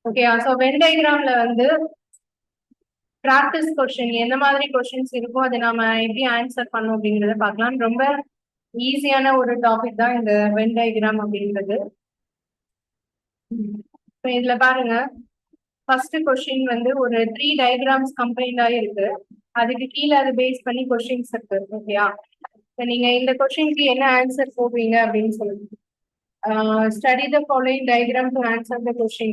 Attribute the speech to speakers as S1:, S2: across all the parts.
S1: Okay, so when டயக்ராம்ல வந்து practice question எந்த மாதிரி கொஸ்டின்ஸ் இருக்கோ அதை நாம எப்படி ஆன்சர் பண்ணோம் அப்படிங்கிறத பார்க்கலாம். ரொம்ப ஈஸியான ஒரு டாபிக் தான் இந்த வென் டயக்ராம் அப்படின்றது. இப்போ இதுல பாருங்க, ஃபர்ஸ்ட் கொஸ்டின் வந்து ஒரு 3 டயக்ராம்ஸ் கம்பைன்டா இருக்கு. அதுக்கு கீழே அதை பேஸ் பண்ணி கொஸ்டின்ஸ் இருக்கு. ஓகேயா, இப்போ நீங்க இந்த கொஸ்டினுக்கு என்ன ஆன்சர் போவீங்க அப்படின்னு சொல்லுங்க. Study the following diagram to answer the question.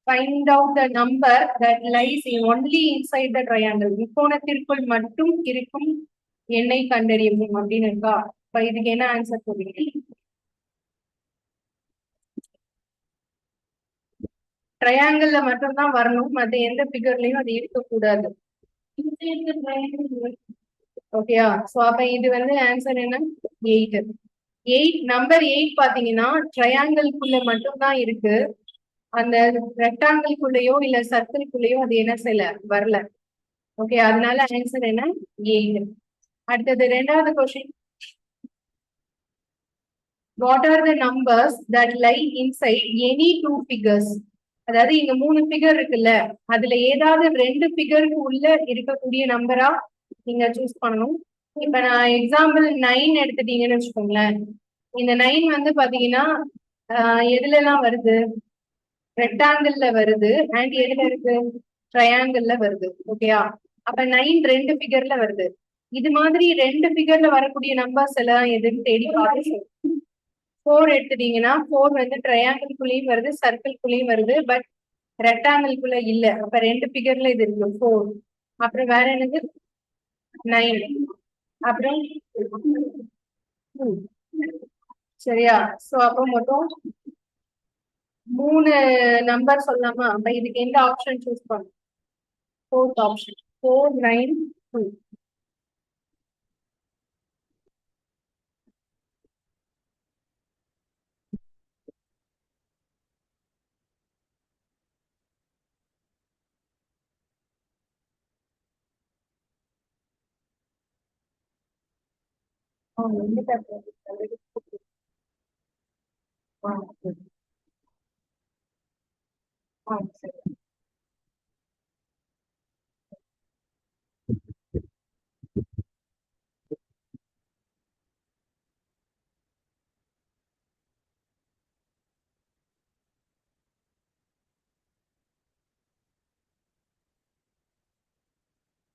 S1: Find out the number that lies only inside the triangle. முக்கோணத்திற்குள் மட்டும் இருக்கும் எண்ணை கண்டறியவும் அப்படின்னு இருக்கா. இப்ப இதுக்கு என்ன ஆன்சர் போவீங்க? ட்ரையாங்கிள்ல மட்டும்தான் வரணும், மற்ற எந்த பிகர்லயும் அது இருக்கக்கூடாது. ஓகேயா, சோ அப்ப இது வந்து ஆன்சர் என்ன? 8. நம்பர் 8 பாத்தீங்கன்னா ட்ரையாங்கிள்குள்ள மட்டும்தான் இருக்கு. அந்த ரெக்டாங்கிள்குள்ளேயோ இல்ல சர்க்கிள்குள்ளேயோ அது என்ன செய்யல, வரல. ஓகே, அதனால ஆன்சர் என்ன? 8. அடுத்தது ரெண்டாவது question. What are the numbers that lie inside any 2 figures? அதாவது இங்க 3 ஃபிகர் இருக்குல்ல, அதுல ஏதாவது 2 ஃபிகருக்கு உள்ள இருக்கக்கூடிய நம்பரா நீங்க சூஸ் பண்ணணும். இப்ப நான் எக்ஸாம்பிள் 9 எடுத்துட்டீங்கன்னு வச்சுக்கோங்களேன். இந்த 9 வந்து பாத்தீங்கன்னா எதுல எல்லாம் வருது? ரெக்டாங்கிள்ல வருது அண்ட் எதுல இருக்கு? ட்ரையாங்கிள்ல வருது. ஓகேயா, அப்ப 9 2 ஃபிகர்ல வருது. இது மாதிரி 2 ஃபிகர்ல வரக்கூடிய நம்பர்ஸ் எல்லாம் எதுன்னு தேடி பார்த்து 4 எடுத்துட்டீங்கன்னா 4 வந்து ட்ரையாங்கிள்குள்ளேயும் வருது, சர்க்கிள்குள்ளேயும் வருது, பட் ரெக்டாங்கிள்குள்ள இல்ல. அப்ப 2 ஃபிகர்ல இது இருக்கு 4. அப்புறம் வேற என்னது? 9. அப்புறம் 2. சரியா, சோ அப்போ மொத்தம் 3 நம்பர் சொல்லலாமா? அப்ப இதுக்கு எந்த ஆப்ஷன் சூஸ் பண்ணும்? 4th option, 4 9 2.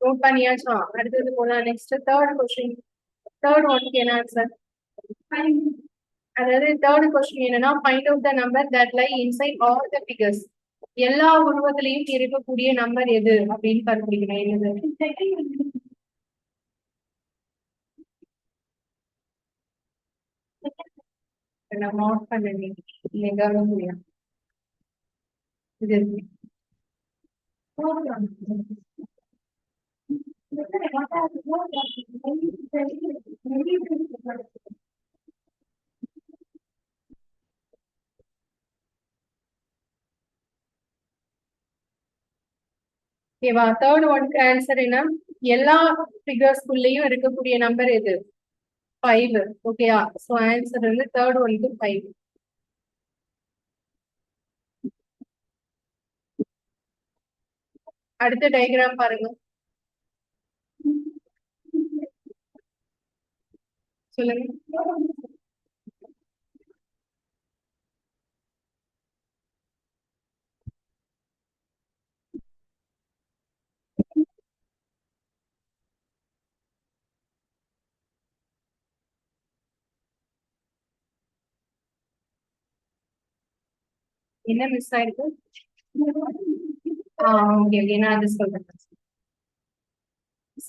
S1: நோட் பண்ணியாச்சா? அடுத்தது போலாம். Next third question. தேர்ட் ஒன்க்கு என்ன ஆன்சர்? அதாவது தேர்ட் கொஸ்டின் என்னன்னா, find out the number that lie inside all the figures. எல்லா உருவத்திலையும் இருக்கக்கூடிய நம்பர் எது அப்படின்னு கண்டுபிடிக்கணும். என்னது? நான் நோட் பண்ணேன், இல்லைங்க முடியும். இது ஓகேவா? தேர்ட் ஒன்க்கு ஆன்சர் என்ன? எல்லா ஃபிகர்ஸ்குள்ளேயும் இருக்கக்கூடிய நம்பர் எது? 5. ஓகேயா, சோ ஆன்சர் வந்து தேர்ட் ஒன்க்கு 5. அடுத்த டயக்ராம் பாருங்க. சொல்லுங்க. என்ன மிஸ் ஆயிருக்கு? ஓகே ஓகே, நான் அது சொல்றேன்.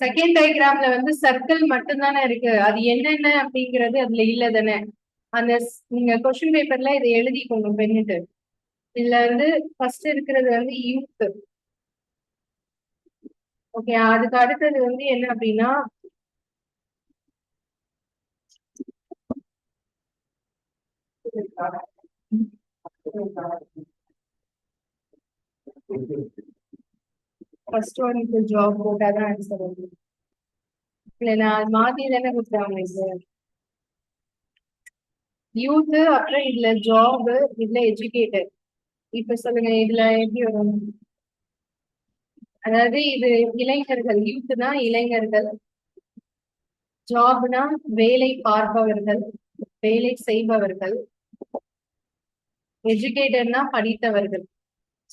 S1: செகண்ட் டயக்ராம்ல வந்து சர்க்கிள் மட்டும்தானே இருக்கு, அது என்னென்ன அப்படிங்கிறது அதுல இல்ல தானே. அந்த நீங்க கொஸ்டின் பேப்பர்ல இதை எழுதிக்கோங்க பெண்ணிட்டு. இதுல வந்து ஃபர்ஸ்ட் இருக்கிறது வந்து யூத். ஓகே, அதுக்கு அடுத்தது வந்து என்ன அப்படின்னா ஃபர்ஸ்ட் ஒன்க்கு ஜாப் போட்டாதான் ஆன்சர் வருது. இல்ல நான் மாத்தி தானே கொடுத்தாங்க இது. யூத், அப்புறம் இதுல ஜாப், இதுல எஜுகேட்டட். இப்ப சொல்லுங்க இதுல எப்படி வரும்? அதாவது இது இளைஞர்கள், யூத்னா இளைஞர்கள், ஜாப்னா வேலை பார்ப்பவர்கள், வேலை செய்பவர்கள், எஜுகேட்டர்னா படித்தவர்கள்.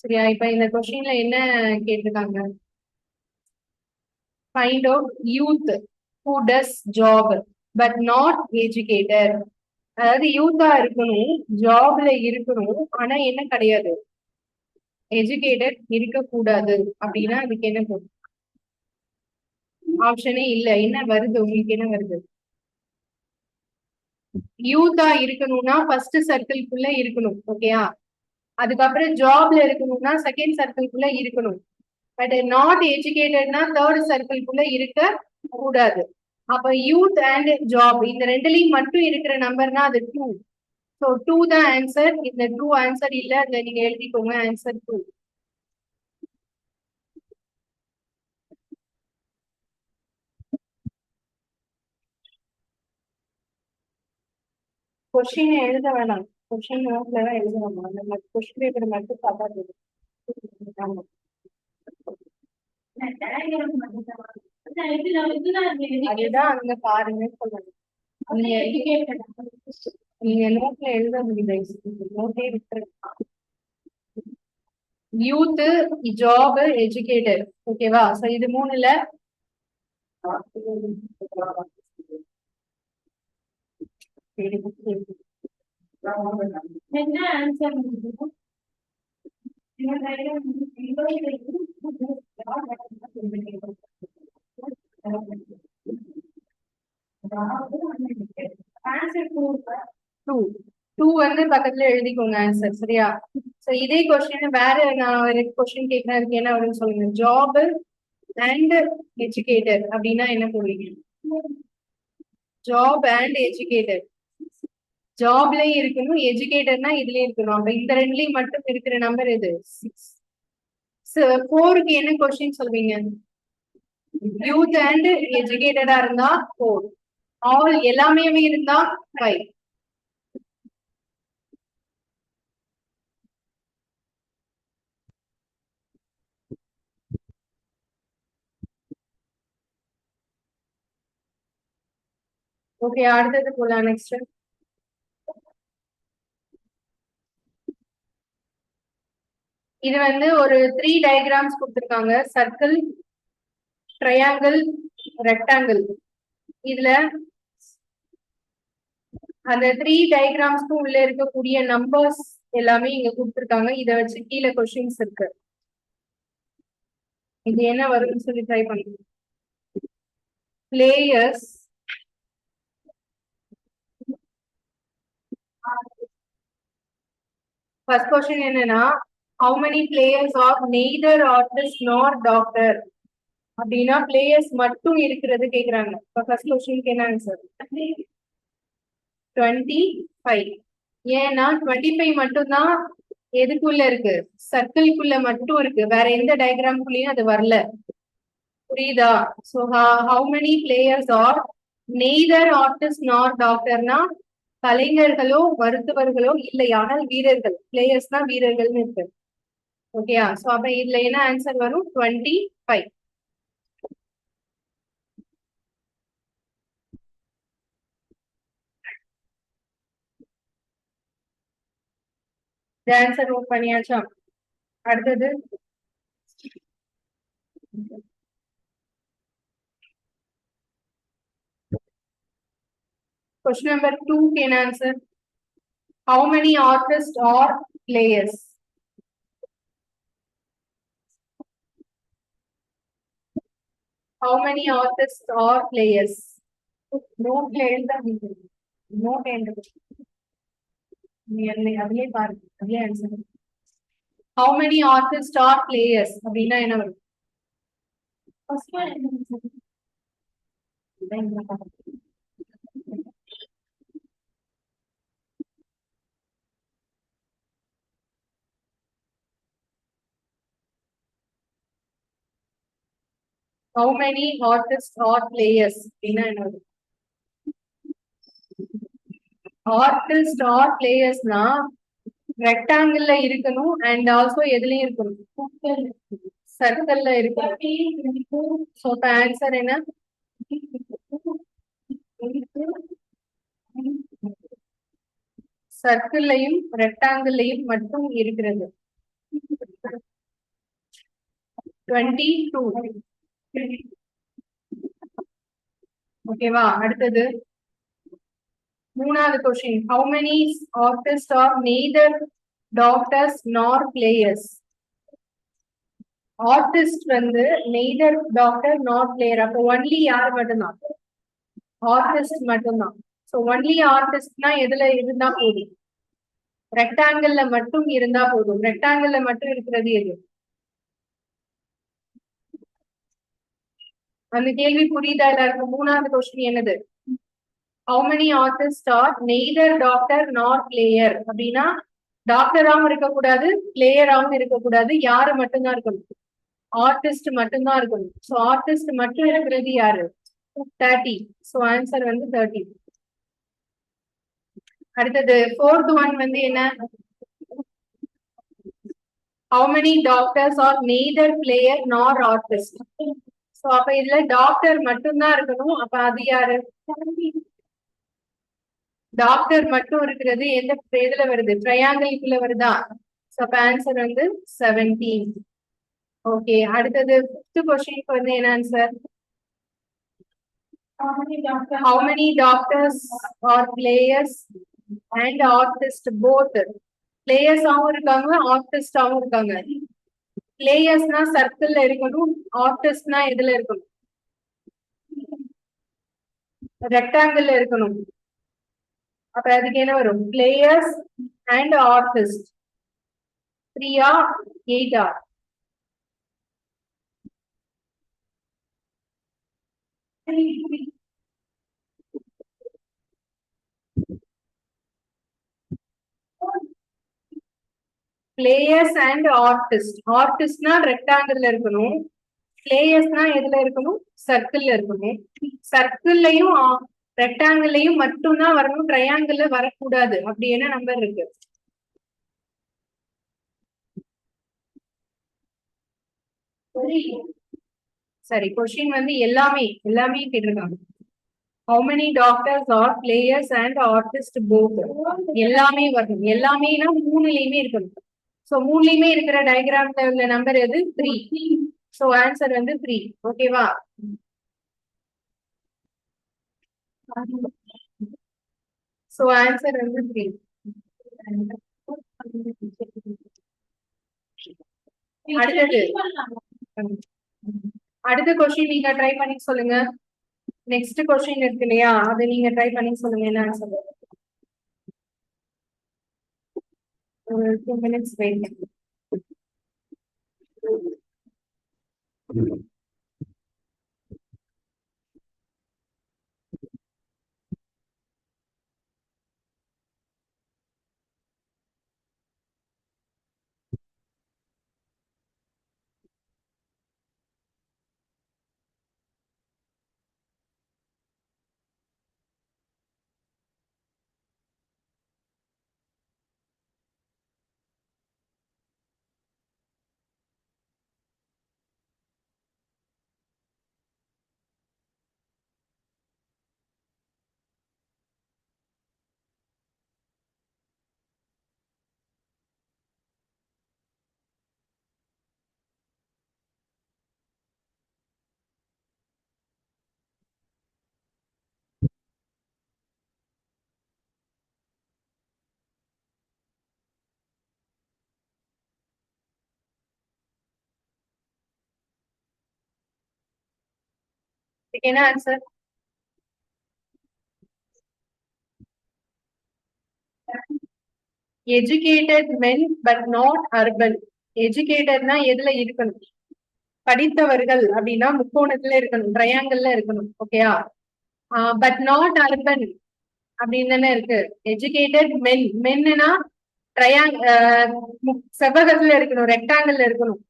S1: சரியா? இப்ப இந்த கொஸ்டின்ல என்ன கேட்டிருக்காங்க? Find out youth who does job but not educated. அதாவது யூத்தா இருக்கணும், ஜாப்ல இருக்கணும், ஆனா என்ன கிடையாது, எஜுகேட்டட் இருக்கக்கூடாது. அப்படின்னா அதுக்கு என்ன போகும்? ஆப்ஷனே இல்ல. என்ன வருது உங்களுக்கு? என்ன வருது? யூத்தா இருக்கணும்னா ஃபர்ஸ்ட் சர்க்கிள்குள்ள இருக்கணும். ஓகேயா? அதுக்கப்புறம் ஜாப்ல இருக்கணும்னா செகண்ட் சர்க்கிள்குள்ள இருக்கணும். பட் நாட் எஜுகேட்டட்னா தேர்ட் சர்க்கிள்குள்ள இருக்க கூடாது. அப்ப யூத் அண்ட் ஜாப் இந்த ரெண்டுலயும் மட்டும் இருக்கிற நம்பர்னா அது 2. ஸோ 2 தான் ஆன்சர். இந்த 2 ஆன்சர் இல்ல, அதுல நீங்க எழுதிக்கோங்க ஆன்சர் 2. கொஸ்டின் எழுத வேணாம், கொஸ்டின் நோட்ல தான் எழுத வேணாம். அந்த கொஸ்டின் பேப்பர் மட்டும் பார்த்தா போதும். ஆமா. அதுதான் அங்க பாருங்கன்னு சொல்லுங்க. நீங்க நோட்ல எழுத முடியுது, நோட்டே விட்டுரு. Youth, job, educated. ஓகேவா? சோ இது மூணுல என்ன ஆன்சர்? டூ வந்து பக்கத்துல எழுதிக்கோங்க ஆன்சர். சரியா? சோ இதே கொஸ்டின் வேற நான் ஒரு கொஸ்டின் கேட்கறேன், அதுக்கு என்ன வரும்னு சொல்லுங்க. ஜாப் அண்ட் எஜுகேட்டட் அப்படின்னா என்ன போடுவீங்க? Job and educated. ஜாப்லயும் இருக்கணும், எஜுகேட்டர்னா இதுலயும் இருக்கணும். அப்ப இந்த ரெண்டுலயும் மட்டும் இருக்கிற நம்பர் எது? 6. 4க்கு என்ன கொஸ்டின் சொல்வீங்க? யூத் அண்ட் எஜுகேட்டடா இருந்தா 4, ஆல் எல்லாமே இருந்தா 5. ஓகே, அடுத்தது போலாம். நெக்ஸ்ட் இது வந்து ஒரு 3 டயக்ராம்ஸ் கொடுத்திருக்காங்க. Circle, triangle, rectangle. இதுல அந்த 3 டயக்ராம்ஸ்க்கு உள்ள இருக்கக்கூடிய நம்பர்ஸ் எல்லாமே இங்க கொடுத்திருக்காங்க. இத வச்சு கீழே கொஸ்டின்ஸ் இருக்கு. இது என்ன வரும்னு சொல்லி ட்ரை பண்ணுங்க. பிளேயர்ஸ் ஃபர்ஸ்ட் கொஸ்டின் என்னன்னா, how many players are neither artist nor doctor? அப்படின்னா பிளேயர்ஸ் மட்டும் இருக்கிறது கேக்குறாங்க. இப்ப ஃபர்ஸ்ட் கொஸ்டினுக்கு என்ன ஆன்சர்? 25. ஏன்னா 25 மட்டும் தான் எதுக்குள்ள இருக்கு? சர்க்கிள்குள்ள மட்டும் இருக்கு, வேற எந்த டயக்ராம்குள்ளயும் அது வரல. புரியுதா? So how many players are neither artist nor doctorனா கலைஞர்களோ மருத்துவர்களோ இல்லை, ஆனால் வீரர்கள். பிளேயர்ஸ்னா வீரர்கள்னு இருக்கு. ஓகேயா? சோ அப்ப இதுல என்ன ஆன்சர் வரும்? 25. இந்த ஆன்சர் நோட் பண்ணியாச்சா? அடுத்தது question number 2 can answer. How many artists or players? How many artists or players? Note எழுத நோட் எழுது. அதுலயே பாருங்க, அதுலயே answer. How many artists or players அப்படின்னா என்ன வரும்? How many artists or players அப்படின்னா என்ன வரும்? ஆர்டிஸ்ட் ஆர் பிளேயர்ஸ்னா ரெக்டாங்கிள்ல இருக்கணும் அண்ட் ஆல்சோ எதுலயும் இருக்கணும், சர்க்கிள்ல இருக்கணும். சோ ஆன்சர் என்ன? சர்க்கிள்லையும் ரெக்டாங்கிள்லையும் மட்டும் இருக்கிறது. 22. ஓகேவா? அடுத்தது மூணாவது question. How many artist are neither doctors nor players? Artist வந்து நெய்தர் டாக்டர் நார் பிளேயர். அப்போ ஒன்லி யார் மட்டும்தான்? ஆர்டிஸ்ட் மட்டும்தான். ஸோ ஒன்லி ஆர்டிஸ்ட்னா எதுல இருந்தா போதும்? ரெக்டாங்கிள்ல மட்டும் இருந்தா போதும். ரெக்டாங்கிள்ல மட்டும் இருக்கிறது எது? அந்த கேள்வி புரியுதா எல்லாருக்கும்? மூணாவது கொஸ்டின் என்னது? How many artist are neither doctor nor player அப்படின்னா டாக்டராகவும் இருக்கக்கூடாது, பிளேயராகவும் இருக்கக்கூடாது. யாரு மட்டும்தான் இருக்கணும்? ஆர்டிஸ்ட் மட்டும்தான் இருக்கணும். ஸோ ஆர்டிஸ்ட் மட்டும் இருக்கிறது யாரு? 30. ஸோ ஆன்சர் வந்து 30. அடுத்தது ஃபோர்த் ஒன் வந்து என்ன? How many doctors R neither player நார் ஆர்டிஸ்ட்? ஸோ அப்ப இதுல டாக்டர் மட்டும்தான் இருக்கணும். அப்ப அது யாரு? டாக்டர் மட்டும் இருக்கிறது எந்த இதுல வருது? ட்ரையாங்கிள்குள்ள வருதா? ஸோ அப்ப ஆன்சர் வந்து 17. ஓகே, அடுத்தது ஃபிஃப்த் கொஸ்டினுக்கு வந்து என்ன answer? How many doctors or players and artists both? Players ஆவும் இருக்காங்க, ஆர்டிஸ்ட் ஆவும் இருக்காங்க. பிளேயர்ஸ்னா சர்க்கிள்ல இருக்கணும், ஆர்டிஸ்ட்னா எதுல இருக்கணும்? ரெக்டாங்கிள்ல இருக்கணும். அப்ப அதுக்கு என்ன வரும்? Players and artist 3 8 players and artist. ஆர்டிஸ்ட்னா ரெக்டாங்கிள்ல இருக்கணும், பிளேயர்ஸ்னா எதுல இருக்கணும்? சர்க்கிள்ல இருக்கணும். சர்க்கிள்லயும் ரெக்டாங்கிள்லயும் மட்டும்தான் வரணும், ட்ரையாங்கிள்ல வரக்கூடாது. அப்படி என்ன நம்பர் இருக்கு? சரி, கொஸ்டின் வந்து எல்லாமே கேட்டிருக்காங்க. How many doctors are players and artists both? எல்லாமே வரணும். எல்லாமேனா மூணுலயுமே இருக்கணும். சோ மூணுலயுமே இருக்கிற டயக்ராம்ல உள்ள நம்பர் எது? 3. சோ ஆன்சர் வந்து 3. ஓகேவா? சோ ஆன்சர் வந்து 3. அடுத்த கொஸ்டின் நீங்க ட்ரை பண்ணி சொல்லுங்க. நெக்ஸ்ட் கொஸ்டின் இருக்கு இல்லையா, அதை நீங்க ட்ரை பண்ணி சொல்லுங்க என்ன ஆன்சர். 2 minutes wait. என்ன answer? Educated men but not urban. எஜுகேட்டட்னா எதுல இருக்கணும்? படித்தவர்கள் அப்படின்னா முக்கோணத்துல இருக்கணும், ட்ரையாங்கிள்ல இருக்கணும். ஓகேயா? பட் நாட் அர்பன் அப்படின்னு தானே இருக்கு. எஜுகேட்டட் மென், மென்னா செவ்வகத்துல இருக்கணும், ரெக்டாங்கிள்ல இருக்கணும்.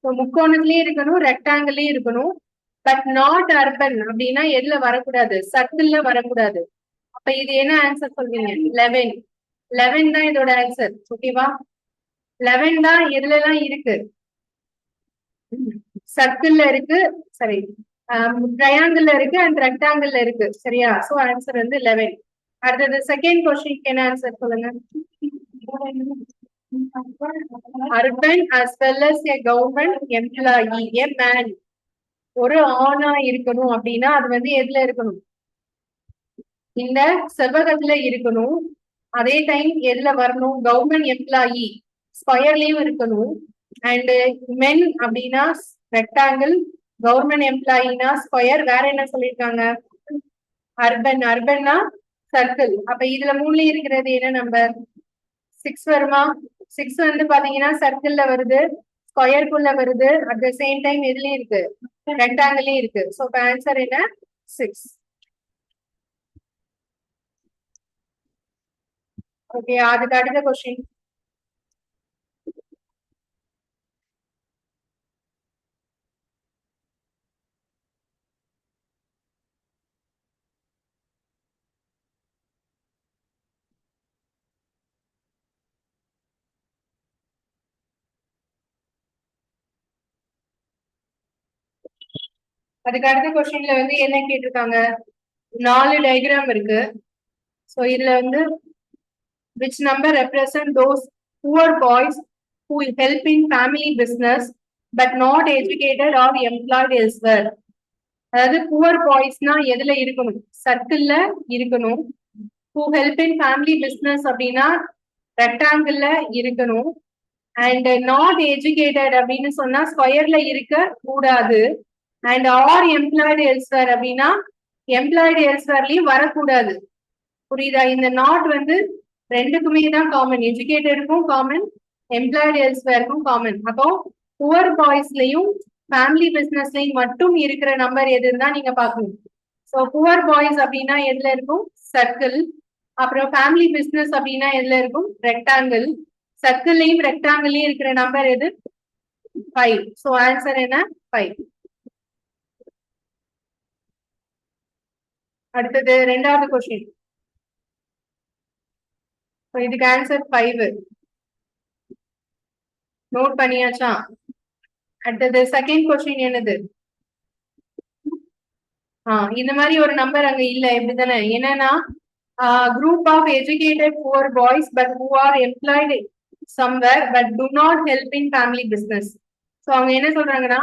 S1: முக்கோணத்திலயும் இருக்கணும், ரெக்டாங்கிள்லயும் இருக்கணும். பட் நாட் அர்பன் அப்படின்னா எதுல வரக்கூடாது? சர்க்கிள்ல வரக்கூடாது. அப்ப இது என்ன ஆன்சர் சொல்வீங்க? 11. 11 தான் இதோட ஆன்சர். ஓகேவா? 11 தான் எதுல எல்லாம் இருக்கு? சர்க்கிள்ல இருக்கு, சரி, ட்ரையாங்கிள் இருக்கு அண்ட் ரெக்டாங்கிள் இருக்கு. சரியா? சோ ஆன்சர் வந்து 11. அடுத்தது செகண்ட் கொஸ்டின் என்ன ஆன்சர் சொல்லுங்க. urban as well as a government employee, a man. ஒரு ஆணா இருக்கணும் அப்படின்னா அது வந்து எதுல இருக்கணும்? இந்த செவ்வகத்துல இருக்கணும். அதே டைம் எதுல வரணும்? கவர்மெண்ட் எம்ப்ளாயி ஸ்கொயர்லயும் இருக்கணும். அண்ட் மென் அப்படின்னா ரெக்டாங்கிள், கவர்மெண்ட் எம்ப்ளாயினா ஸ்கொயர். வேற என்ன சொல்லியிருக்காங்க? அர்பன். அர்பன்னா சர்க்கிள். அப்ப இதுல மூணுல இருக்கிறது என்ன நம்பர்? 6 வருமா? 6 வந்து பாத்தீங்கன்னா சர்க்கிள்ல வருது, ஸ்கொயருக்குள்ள வருது, அட் த சேம் டைம் எதுலயும் இருக்கு? ரெக்டாங்கிளையும் இருக்கு. சோ ஆன்சர் என்ன? 6. ஓகே, அதுக்கு அடுத்த கொஸ்டின். அதுக்கு அடுத்த கொஸ்டின்ல வந்து என்ன கேட்டிருக்காங்க? 4 டயக்ராம் இருக்கு. சோ இதுல வந்து which number represent those poor boys who help in family business but not educated or employed elsewhere? அதாவது புவர் பாய்ஸ்னா எதுல இருக்கணும்? சர்க்கிள்ல இருக்கணும். who help in family business அப்படின்னா ரெக்டாங்கிள்ல இருக்கணும். அண்ட் நாட் எஜுகேட்டட் அப்படின்னு சொன்னா ஸ்கொயர்ல இருக்க கூடாது. அண்ட் ஆர் எம்ப்ளாய்டு எல்ஸ்வேர் அப்படின்னா எம்ப்ளாய்டு எல்ஸ்வேர்லயும் வரக்கூடாது. புரியுதா? இந்த நாட் வந்து ரெண்டுக்குமே தான் காமன். எஜுகேட்டடுக்கும் காமன், எம்ப்ளாய்டு எல்ஸ்வேருக்கும் காமன். அப்போ புவர் பாய்ஸ்லயும் ஃபேமிலி பிசினஸ்லயும் மட்டும் இருக்கிற நம்பர் எதுன்னு தான் நீங்க பாக்கணும். ஸோ புவர் பாய்ஸ் அப்படின்னா எதுல இருக்கும்? சர்க்கிள். அப்புறம் ஃபேமிலி பிசினஸ் அப்படின்னா எதுல இருக்கும்? ரெக்டாங்கிள். சர்க்கிள்லயும் ரெக்டாங்கிள்லயும் இருக்கிற நம்பர் எது? 5. ஸோ ஆன்சர் என்ன? 5. அடுத்தது ரெண்டாவது கொஸ்டின். இதுக்கு ஆன்சர் 5. நோட் பண்ணியாச்சா? அடுத்தது செகண்ட் கொஸ்டின் என்னது? இந்த மாதிரி ஒரு நம்பர் அங்க இல்ல, எப்படிதானே? என்னன்னா group of educated poor boys but who are employed somewhere but do not help in family business. So அவங்க என்ன சொல்றாங்கன்னா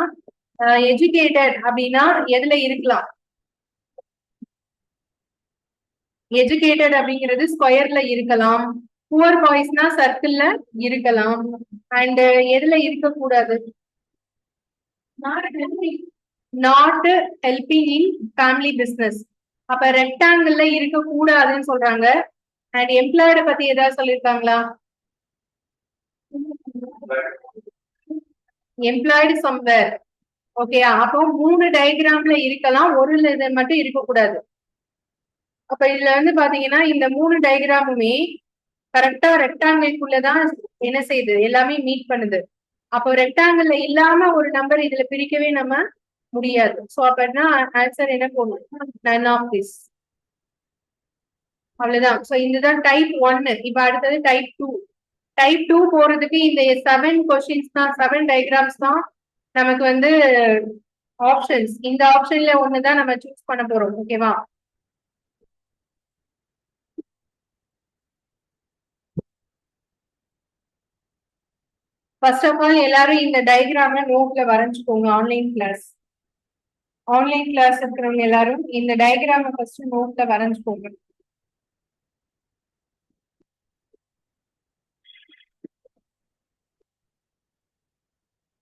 S1: educated அப்படின்னா எதுல இருக்கலாம்? educated அப்படிங்கிறது ஸ்கொயர்ல இருக்கலாம், புவர் பாய்ஸ்னா சர்க்கிள்ல இருக்கலாம், அண்ட் எதுல இருக்கக்கூடாது? Not helping in family business. அப்ப ரெக்டாங்கிள்ல இருக்க கூடாதுன்னு சொல்றாங்க. அண்ட் எம்ப்ளாய்ட பத்தி ஏதாவது சொல்லிருக்காங்களா? Employed somewhere. ஓகே, அப்போ 3 டயக்ராம்ல இருக்கலாம், ஒரு இது மட்டும் இருக்கக்கூடாது. அப்ப இதுல வந்து பாத்தீங்கன்னா இந்த 3 டயக்ராமுமே கரெக்டா ரெக்டாங்கிள்குள்ளதான் என்ன செய்யுது? எல்லாமே மீட் பண்ணுது. அப்போ ரெக்டாங்கிள்ல இல்லாம ஒரு நம்பர் இதுல பிரிக்கவே நம்ம முடியாது. சோ அப்ப ஆன்சர் என்ன போடணும்? none of this. அவ்வளவுதான். சோ இதுதான் டைப் 1. இப்ப அடுத்தது டைப் 2. டைப் 2 போறதுக்கு இந்த 7 கொஸ்டின்ஸ் தான், 7 டயக்ராம்ஸ் தான் நமக்கு வந்து ஆப்ஷன்ஸ். இந்த ஆப்ஷன்ல ஒண்ணுதான் நம்ம சூஸ் பண்ண போறோம். ஓகேவா? ஃபர்ஸ்ட் ஆஃப் ஆல் எல்லாரும் இந்த டயக்ராம நோட்ல வரைஞ்சுக்கோங்க. ஆன்லைன் கிளாஸ் இருக்கிறவங்க எல்லாரும் இந்த டயக்ராம ஃபர்ஸ்ட் நோட்ல வரைஞ்சுக்கோங்க.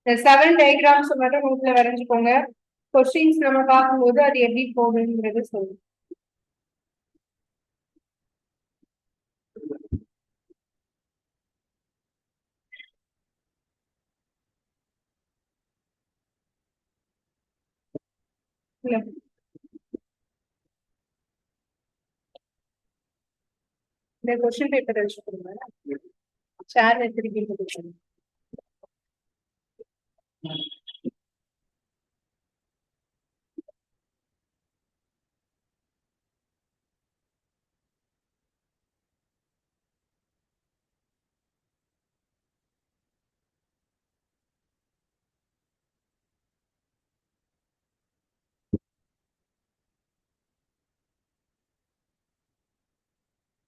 S1: இந்த 7 டயக்ராம்ஸ் மட்டும் நோட்ல வரைஞ்சுக்கோங்க. கொஸ்டின்ஸ் நம்ம பார்க்கும்போது அது எப்படி போகுதுங்கிறது சொல்லுங்க. இந்த கொஸ்டின் பேப்பர் வச்சு கொடுங்க. ஷேர் திருப்பி கொடுங்க.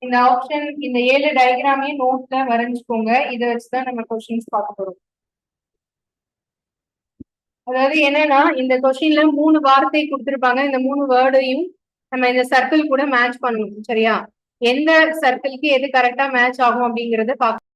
S1: இந்த ஆப்ஷன் இந்த 7 டயக்ராமையும் நோட்ல வரைஞ்சுக்கோங்க. இதை வச்சுதான் நம்ம கொஸ்டின்ஸ் பார்க்க போறோம். அதாவது என்னன்னா இந்த கொஸ்டின்ல 3 வார்த்தை கொடுத்திருப்பாங்க. இந்த 3 வேர்டையும் நம்ம இந்த சர்க்கிள் கூட மேட்ச் பண்ணணும். சரியா? எந்த சர்க்கிளுக்கு எது கரெக்டா மேட்ச் ஆகும் அப்படிங்கறத பார்க்க.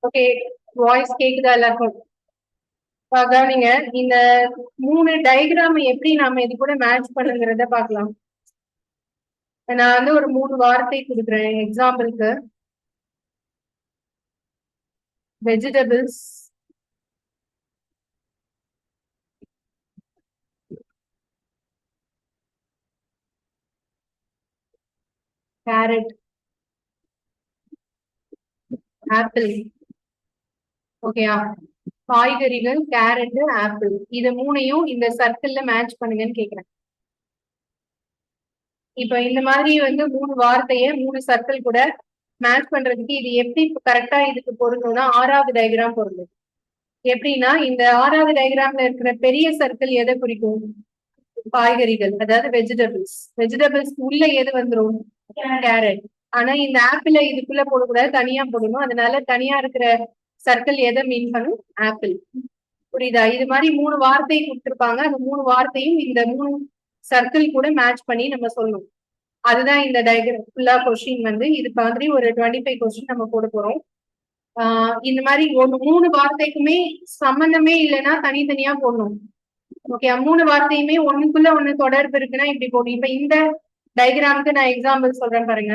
S1: ஓகே, வாய்ஸ் கேக்குதா எல்லாருக்கும்? கவனிங்க, இந்த 3 டயக்ராம் எப்படி நாம இது கூட மேட்ச் பண்ணுங்கிறத பார்க்கலாம். நான் வந்து ஒரு 3 வார்த்தை கொடுக்குறேன் எக்ஸாம்பிளுக்கு. Vegetables, carrot, apple. ஓகேயா? காய்கறிகள், கேரட், ஆப்பிள், இது 3ஐயும் இந்த சர்க்கிள்ல மேட்ச் பண்ணுங்கன்னு கேக்குறேன். இப்ப இந்த மாதிரி வந்து 3 வார்த்தைய 3 சர்க்கிள் கூட மேட்ச் பண்றதுக்கு இது எப்படி கரெக்டா இதுக்கு பொருந்தும்னா 6வது டயக்ராம் பொருந்தும். எப்படின்னா இந்த 6வது டயக்ராம்ல இருக்கிற பெரிய சர்க்கிள் எதை குறிக்கும்? காய்கறிகள், அதாவது வெஜிடபிள்ஸ். வெஜிடபிள்ஸ் உள்ள எது வந்துரும்? கேரட். ஆனா இந்த ஆப்பிள இதுக்குள்ள போடக்கூடாது, தனியா போடணும். அதனால தனியா இருக்கிற சர்க்கிள் எதை மீன் பண்ணும்? ஆப்பிள். புரியுதா? இது மாதிரி 3 வார்த்தை கொடுத்திருப்பாங்க. அந்த 3 வார்த்தையும் இந்த 3 சர்க்கிள் கூட மேட்ச் பண்ணி நம்ம சொல்லணும். அதுதான் இந்த டயக்ராம் ஃபுல்லா கொஸ்டின் வந்து இது மாதிரி ஒரு 25 கொஸ்டின் நம்ம போட போறோம். இந்த மாதிரி 3 வார்த்தைக்குமே சம்பந்தமே இல்லைன்னா தனித்தனியா போடணும். ஓகே, 3 வார்த்தையுமே ஒண்ணுக்குள்ள ஒண்ணு தொடர்பு இருக்குன்னா இப்படி போடணும். இப்ப இந்த டயக்ராமுக்கு நான் எக்ஸாம்பிள் சொல்றேன் பாருங்க.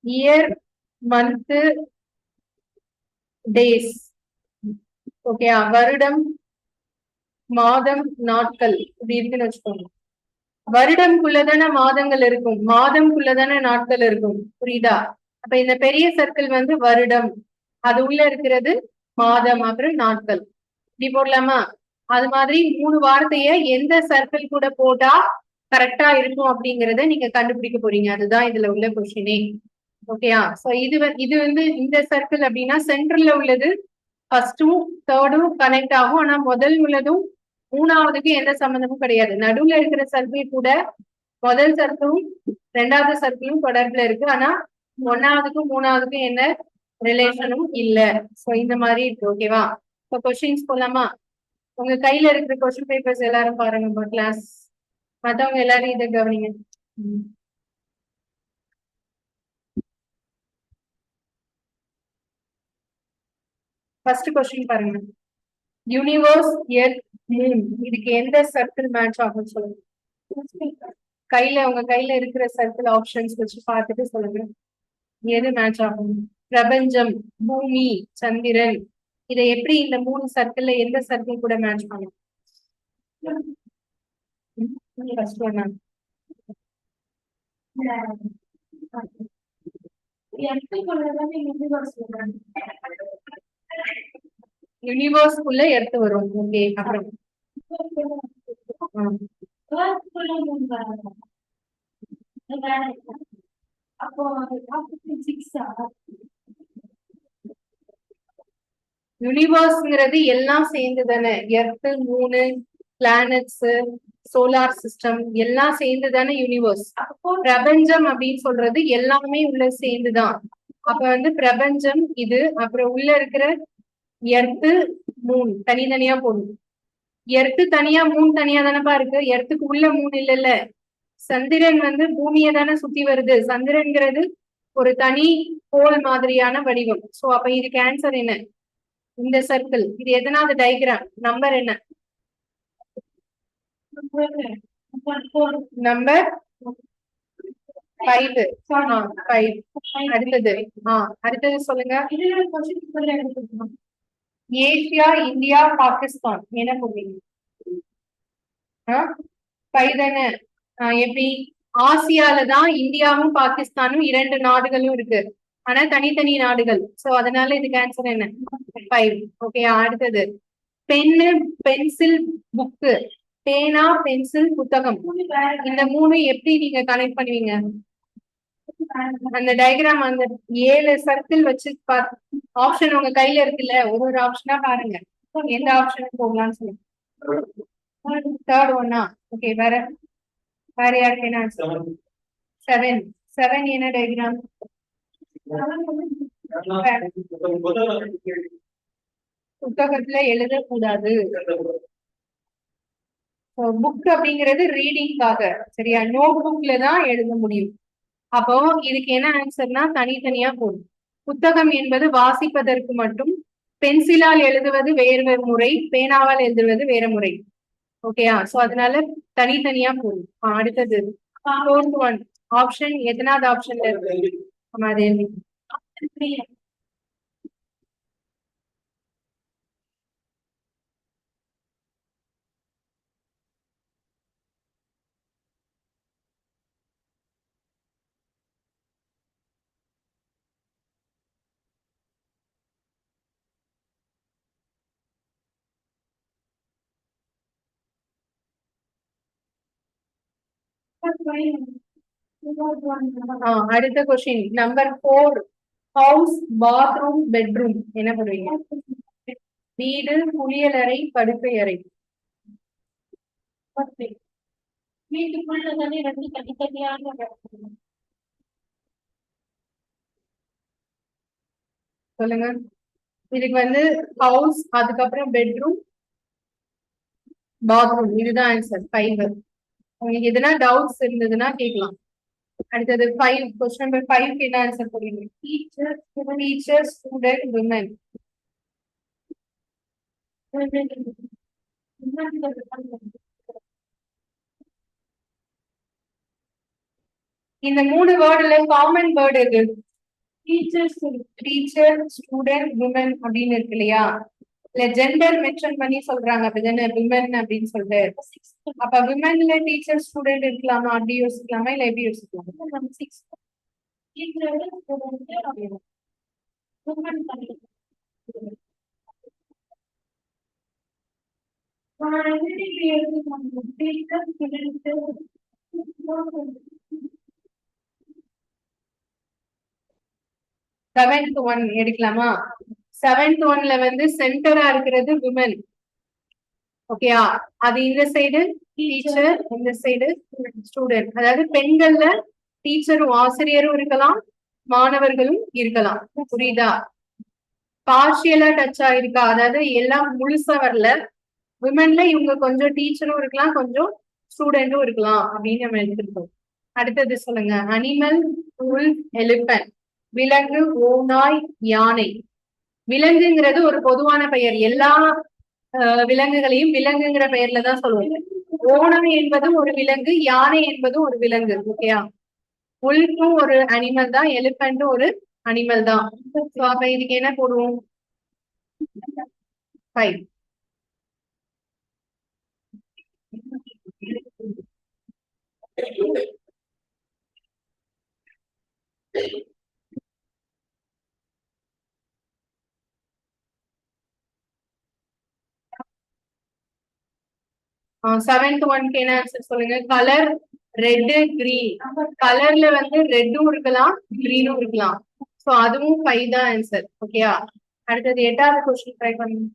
S1: Year, month, days. ஓகே, வருடம், மாதம், நாட்கள், இப்படி இருக்குன்னு வச்சுக்கோங்க. வருடம்குள்ளதான மாதங்கள் இருக்கும், மாதம்குள்ளதான நாட்கள் இருக்கும். புரியுதா? அப்ப இந்த பெரிய சர்க்கிள் வந்து வருடம், அது உள்ள இருக்கிறது மாதம், அப்புறம் நாட்கள். இப்படி போடலாமா? அது மாதிரி 3 வார்த்தைய எந்த சர்க்கிள் கூட போட்டா கரெக்டா இருக்கும் அப்படிங்கறத நீங்க கண்டுபிடிக்க போறீங்க. அதுதான் இதுல உள்ள கொஸ்டினே. ஓகேயா? சோ இது வந்து இந்த சர்க்கிள் அப்படின்னா சென்டர்ல உள்ளது ஃபர்ஸ்டும் தேர்டும் கனெக்ட் ஆகும். ஆனா முதல் உள்ளதும் 3ஆவதுக்கு எந்த சம்பந்தமும் கிடையாது. நடுவுல இருக்கிற சர்க்கிள் கூட முதல் சர்க்கிளும் 2வது சர்க்கிளும் தொடர்புல இருக்கு. ஆனா 1ஆவதுக்கும் 3ஆவதுக்கும் என்ன ரிலேஷனும் இல்ல. சோ இந்த மாதிரி இருக்கு. ஓகேவா? இப்போ கொஸ்டின்ஸ் போலாமா? உங்க கையில இருக்கிற கொஸ்டின் பேப்பர்ஸ் எல்லாரும் பாருங்க கிளாஸ். மத்தவங்க எல்லாரும் இதை கவனிங்க. ஃபர்ஸ்ட் கொஸ்டின் பாருங்க. யூனிவர்ஸ், எர்த், மூன், இதுக்கு எந்த சர்க்கிள் மேட்ச் ஆகும் சொல்லுங்க. கையில உங்க கையில இருக்கிற சர்க்கிள் ஆப்ஷன்ஸ் வச்சு பார்த்துட்டு சொல்லுங்க எது மேட்ச் ஆகும். பிரபஞ்சம், பூமி, சந்திரன், இதை எப்படி இந்த 3 சர்க்கிள்ல எந்த சர்க்கிள் கூட மேட்ச் பண்ணும்? ஃபர்ஸ்ட் ஒன் யூனிவர்ஸ்க்குள்ள எர்த் வரும். ஓகே, அப்புறம் யூனிவர்ஸ்ங்கிறது எல்லாம் சேர்ந்து தானே. எர்த், மூணு, பிளானட்ஸ், சோலார் சிஸ்டம் எல்லாம் சேர்ந்து தானே யூனிவர்ஸ். பிரபஞ்சம் அப்படின்னு சொல்றது எல்லாமே உள்ள சேர்ந்துதான். அப்ப வந்து பிரபஞ்சம் இது, அப்புறம் உள்ள இருக்கிற எர்த்து, மூன் தனித்தனியா போடணும். எர்த்து தனியா, மூன் தனியா தானப்பா இருக்கு. எர்த்துக்கு உள்ள மூன் இல்லைல்ல. சந்திரன் வந்து பூமியை தானே சுத்தி வருது. சந்திரன்கிறது ஒரு தனி கோள் மாதிரியான வடிவம். சோ அப்ப இதுக்கு ஆன்சர் என்ன? இந்த சர்க்கிள். இது எதனாவது டயக்ராம்? நம்பர் என்ன? நம்பர் 5. அடுத்தது அடுத்தது சொல்லுங்க. ஏசியா, இந்தியா, பாகிஸ்தான் என்ன போடுவீங்க? பைதானே. எப்படி? ஆசியால தான் இந்தியாவும் பாகிஸ்தானும் இரண்டு நாடுகளும் இருக்கு. ஆனா தனித்தனி நாடுகள். சோ அதனால இதுக்கு ஆன்சர் என்ன? 5. ஓகே, அடுத்தது பென்னு, பென்சில், புக்கு. பேனா, பென்சில், புத்தகம். இந்த மூணு எப்படி நீங்க கனெக்ட் பண்ணுவீங்க? அந்த டயக்ராம் அந்த 7 சர்க்கிள் வச்சு ஆப்ஷன் உங்க கையில இருக்குல்ல, ஒரு ஆப்ஷனா பாருங்க, எந்த ஆப்ஷனுக்கு போகலாம்னு சொல்லுங்க. தேர்ட் ஒன்னா? ஓகே, வேற வேற யாருக்கு என்ன ஆன்சர்? 7. 7 என்ன டயக்ராம்? புத்தகத்துல எழுதக்கூடாது. புக் அப்படிங்கிறது ரீடிங்காக, சரியா? நோட் புக்ல தான் எழுத முடியும். அப்போ இதுக்கு என்ன ஆன்சர்னா தனித்தனியா போடும். புத்தகம் என்பது வாசிப்பதற்கு மட்டும், பென்சிலால் எழுதுவது வேறு முறை, பேனாவால் எழுதுவது வேற முறை. ஓகேயா? சோ அதனால தனித்தனியா போடும். அடுத்தது ஃபோர்த் ஒன். ஆப்ஷன் எத்தனாவது ஆப்ஷன்ல இருக்கு? அதே அடுத்த question number 4. House, bathroom, bedroom என்ன பண்ணுவீங்க? வீடு, குளியலறை, படுக்கை அறை. வீட்டுக்குள்ளதானே ரெண்டு தனித்தனியான சொல்லுங்க. இதுக்கு வந்து ஹவுஸ், அதுக்கப்புறம் பெட்ரூம், பாத்ரூம், இதுதான் ஆன்சர் 5. உங்களுக்கு எதுனா டவுட்ஸ் இருந்ததுன்னா கேட்கலாம். அடுத்தது 5. கொஸ்டின் நம்பர் 5 என்ன ஆன்சர் போடுவீங்க? Teacher, student, women. இந்த 3 வேர்டுல காமன் வேர்டு எது? டீச்சர், ஸ்டூடெண்ட், விமன் அப்படின்னு இருக்கு இல்லையா? இல்ல ஜெண்டர் மென்ஷன் பண்ணி சொல்றாங்க, அப்படிதானே? விமன் அப்படின்னு சொல்லிட்டு. அப்ப விமன்ல டீச்சர், ஸ்டூடெண்ட் இருக்கலாமா? அப்படி யோசிக்கலாமா, இல்ல எப்படி யோசிக்கலாம்? செவன்த் ஒன் எடுக்கலாமா? செவன்த் ஒன்ல வந்து சென்டரா இருக்கிறது விமன். ஓகேயா? அது இந்த சைடு டீச்சர், இந்த சைடு ஸ்டூடெண்ட். அதாவது பெண்கள்ல டீச்சரும் ஆசிரியரும் இருக்கலாம், மாணவர்களும் இருக்கலாம். புரியுதா? பார்ஷியலா டச் ஆயிருக்கா, அதாவது எல்லாம் முழுசா வரல. விமன்ல இவங்க கொஞ்சம் டீச்சரும் இருக்கலாம், கொஞ்சம் ஸ்டூடெண்டும் இருக்கலாம் அப்படின்னு நம்ம எடுத்துருக்கோம். அடுத்தது சொல்லுங்க. Animal, elephant. விலங்கு, ஓநாய், யானை. விலங்குங்கிறது ஒரு பொதுவான பெயர். எல்லா விலங்குகளையும் விலங்குங்கிற பெயர்ல தான் சொல்லுவோம். ஓணம் என்பதும் ஒரு விலங்கு, யானை என்பதும் ஒரு விலங்கு. ஓகேயா? உல்ஃபும் ஒரு அனிமல் தான், எலிபென்ட்டும் ஒரு அனிமல் தான். அப்ப இதுக்கு என்ன போடுவோம்? 5. 7th ஒன்க்கு என்ன ஆன்சர் சொல்லுங்க. Colour, red, green. கலர்ல வந்து ரெட்டும் இருக்கலாம், கிரீனும் இருக்கலாம். சோ அதுவும் 5 தான் ஆன்சர். ஓகேயா? அடுத்தது 8வது கொஸ்டின் ட்ரை பண்ணுங்க.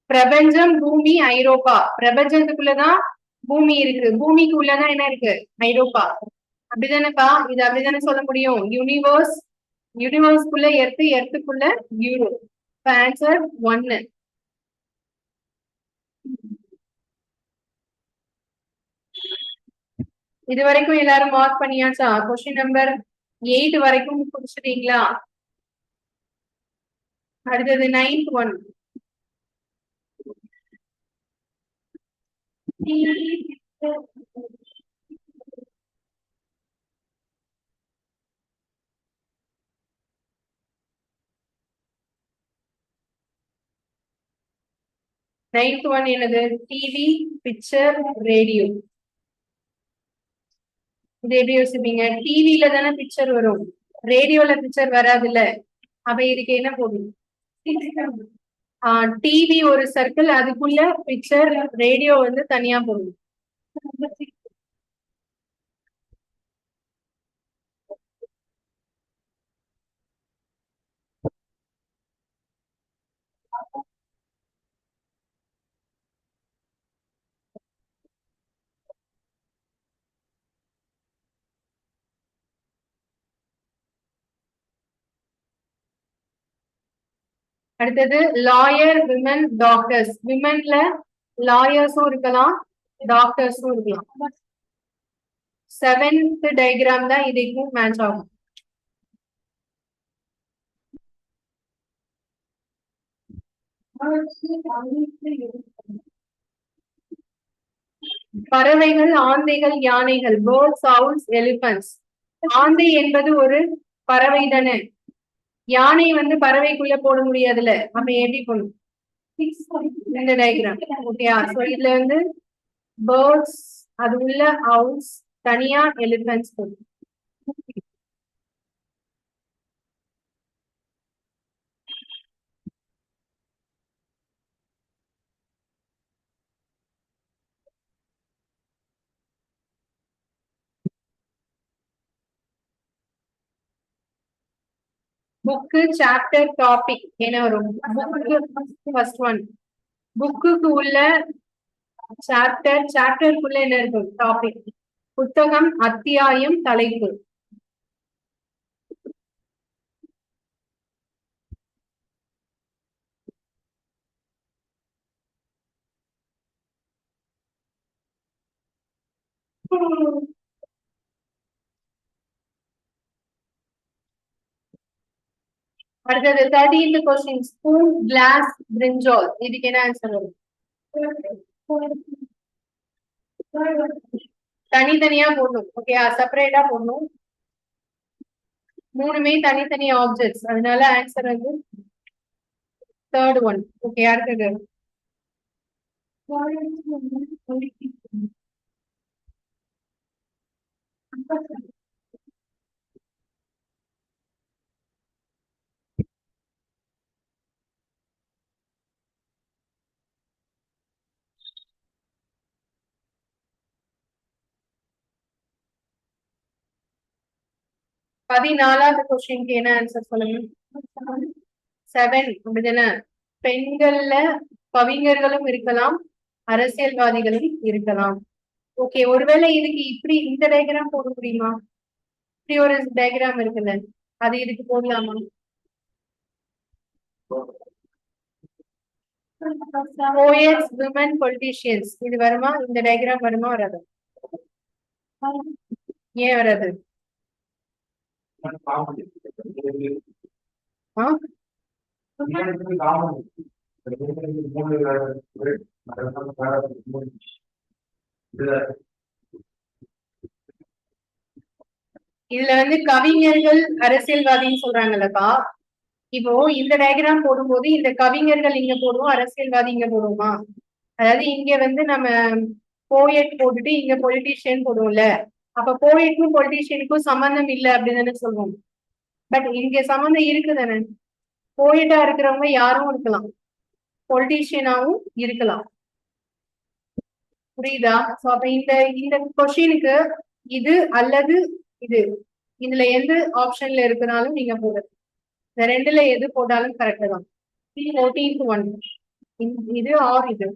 S1: பிரபஞ்சம், பூமி, ஐரோப்பா. பிரபஞ்சத்துக்குள்ளதான் பூமி இருக்கு, பூமிக்கு உள்ளதான் என்ன இருக்கு? ஐரோப்பா. அப்படிதானேப்பா? இது அப்படிதானே சொல்ல முடியும். யூனிவர்ஸ், யூனிவர்ஸ்க்குள்ள எர்த், எர்த்துக்குள்ள யூரோப். ஆன்சர் 1. இது வரைக்கும் எல்லாரும் மார்க் பண்ணியாச்சா? கொஸ்டின் நம்பர் 8 வரைக்கும் முடிச்சிட்டீங்களா? அடுத்தது 9th ஒன். 9th ஒன் என்னது? TV, picture, radio. இது எப்படி யோசிப்பீங்க? டிவில தானே பிக்சர் வரும், ரேடியோல பிக்சர் வராதுல்ல. அப்ப இதுக்கு என்ன போகும்? டிவி ஒரு சர்க்கிள், அதுக்குள்ள பிக்சர், ரேடியோ வந்து தனியா போகும். அடுத்தது லாயர், விமன், டாக்டர்ஸ். விமன்ல லாயர்ஸும் இருக்கலாம், டாக்டர்ஸும் இருக்கலாம். 7th டயக்ராம் தான் இதுக்கும் மேட்ச் ஆகும். பறவைகள், ஆந்தைகள், யானைகள். Birds, owls, elephants. ஆந்தை என்பது ஒரு பறவை தானே. யானை வந்து பறவைக்குள்ள போட முடியாதுல்ல, அப்ப எப்படி போடணும்? இந்த டயக்ராம். ஓகேயா? சோ இதுல வந்து பேர்ட்ஸ், அது உள்ள owls, தனியா எலிபென்ட்ஸ் போடும். புக்கு, சாப்டர், டாபிக் என்ன வரும்? Book first one. புக்குக்கு உள்ள சாப்டர், சாப்டருக்குள்ள என்ன இருக்கும்? டாபிக். புத்தகம், அத்தியாயம், தலைப்பு. அடுத்தது 13th கொஸ்டின். ஸ்பூன், கிளாஸ், பிரிஞ்சால். இதுக்கு என்ன ஆன்சர் வரும்? தனித்தனியா போடணும். ஓகே, செப்பரேட்டா போடணும். மூணுமே தனித்தனி ஆப்ஜெக்ட்ஸ், அதனால ஆன்சர் வந்து தேர்ட் ஒன். ஓகே, அடுத்தது பதினாலாவது கொஸ்டினுக்கு என்ன ஆன்சர் சொல்லுங்க? 7 அப்படிதானே. பெண்கள்ல கவிஞர்களும் இருக்கலாம், அரசியல்வாதிகளும் இருக்கலாம். ஓகே, ஒருவேளை இதுக்கு இப்படி இந்த டயக்ராம் போட முடியுமா? இப்படி ஒரு டயக்ராம் இருக்குல்ல, அது இதுக்கு போடலாமா? Poets, women, politicians. இது வருமா? இந்த டயக்ராம் வருமா வராது? ஏன் வராது? இதுல வந்து கவிஞர்கள், அரசியல்வாதின்னு சொல்றாங்கல்லப்பா. இப்போ இந்த டயக்ராம் போடும்போது இந்த கவிஞர்கள் இங்க போடுவோம், அரசியல்வாதி இங்க போடுவோமா? அதாவது இங்க வந்து நம்ம போயட் போட்டுட்டு இங்க பொலிட்டீஷியன் போடுவோம்ல. அப்ப போயட்க்கும் பொலிட்டீஷியனுக்கும் சம்பந்தம் இல்லை அப்படின்னு தானே சொல்லுவோம். பட் இங்க சம்பந்தம் இருக்குதானே. போயட்டா இருக்கிறவங்க யாரும் இருக்கலாம், பொலிட்டீஷியனாவும் இருக்கலாம். புரியுதா? சோ அப்ப இந்த இந்த கொஸ்டினுக்கு இது அல்லது இது, இதுல எந்த ஆப்ஷன்ல இருக்குனாலும் நீங்க போடுறது. இந்த ரெண்டுல எது போட்டாலும் கரெக்ட் தான். 14th one. இது ஆர் இது.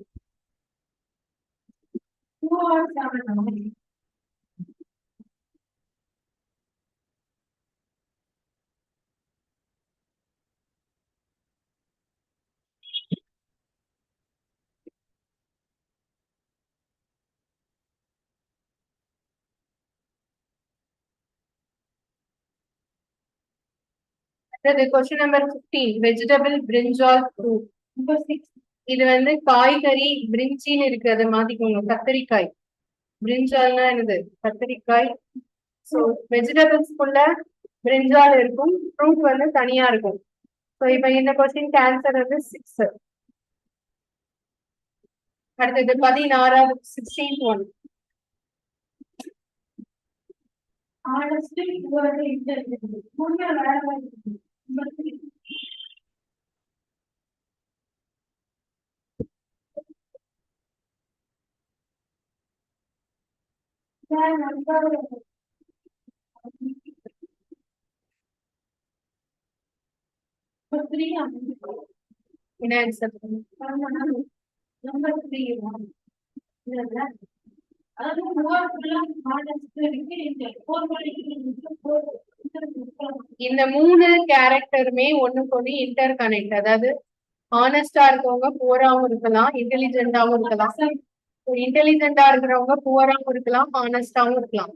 S1: Question number 15. வெஜிடபிள், பிரிஞ்சால், ஃப்ரூட். இது வந்து காய்கறி, பிரிஞ்சின்னு இருக்கு, அதை மாத்திக்கோங்க, கத்தரிக்காய். பிரிஞ்சால்னா என்னது? கத்தரிக்காய். சோ வெஜிடபிள்ஸ்குள்ள பிரிஞ்சால் இருக்கும், ஃப்ரூட் வந்து தனியா இருக்கும். சோ இப்ப இந்த கொஸ்டின் ஆன்சர் வந்து 6. அடுத்தது 16வது 16th ஒன். என்ன ஆன்சர்? இந்த 3 கேரக்டருமே ஒண்ணுக்கு ஒண்ணு இன்டர் கனெக்ட். அதாவது ஹானஸ்டா இருக்கவங்க புவராவும் இருக்கலாம், இன்டெலிஜென்டாவும் இருக்கலாம். இன்டெலிஜென்டா இருக்கிறவங்க புவராவும் இருக்கலாம், ஹானஸ்டாவும் இருக்கலாம்.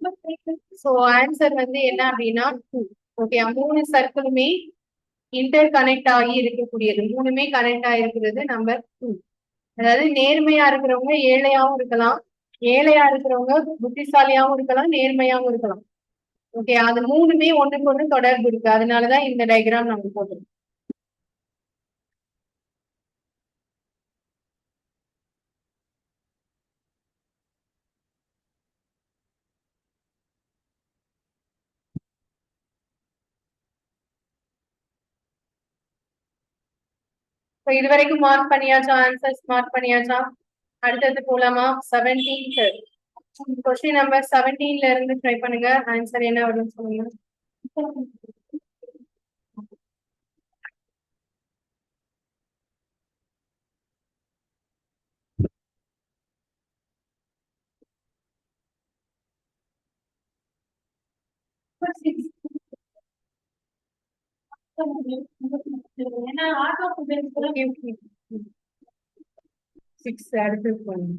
S1: சோ ஆன்சர் வந்து என்ன அப்படின்னா 2. ஓகே, 3 சர்க்கிளுமே இன்டர் கனெக்ட் ஆகி இருக்கக்கூடியது, 3மே கனெக்ட் ஆகிருக்கிறது நம்பர் 2. அதாவது நேர்மையா இருக்கிறவங்க ஏழையாவும் இருக்கலாம், ஏழையா இருக்கிறவங்க புத்திசாலியாவும் இருக்கலாம், நேர்மையாவும் இருக்கலாம். ஓகே, அது 3மே ஒண்ணுக்கு ஒண்ணு தொடர்பு இருக்கு. அதனாலதான் இந்த டயக்ராம் நம்ம போடுறோம். இது வரைக்கும் மார்க் பண்ணியாச்சா? ஆன்சர்ஸ் மார்க் பண்ணியாச்சா? அடுத்தது போலாமா? 17th கொஸ்டின் நம்பர் 17ல இருந்து ட்ரை பண்ணுங்க. ஆன்சர் என்ன வரும்னு சொல்லுங்க. சிக்ஸ் அடுத்து போகணும்.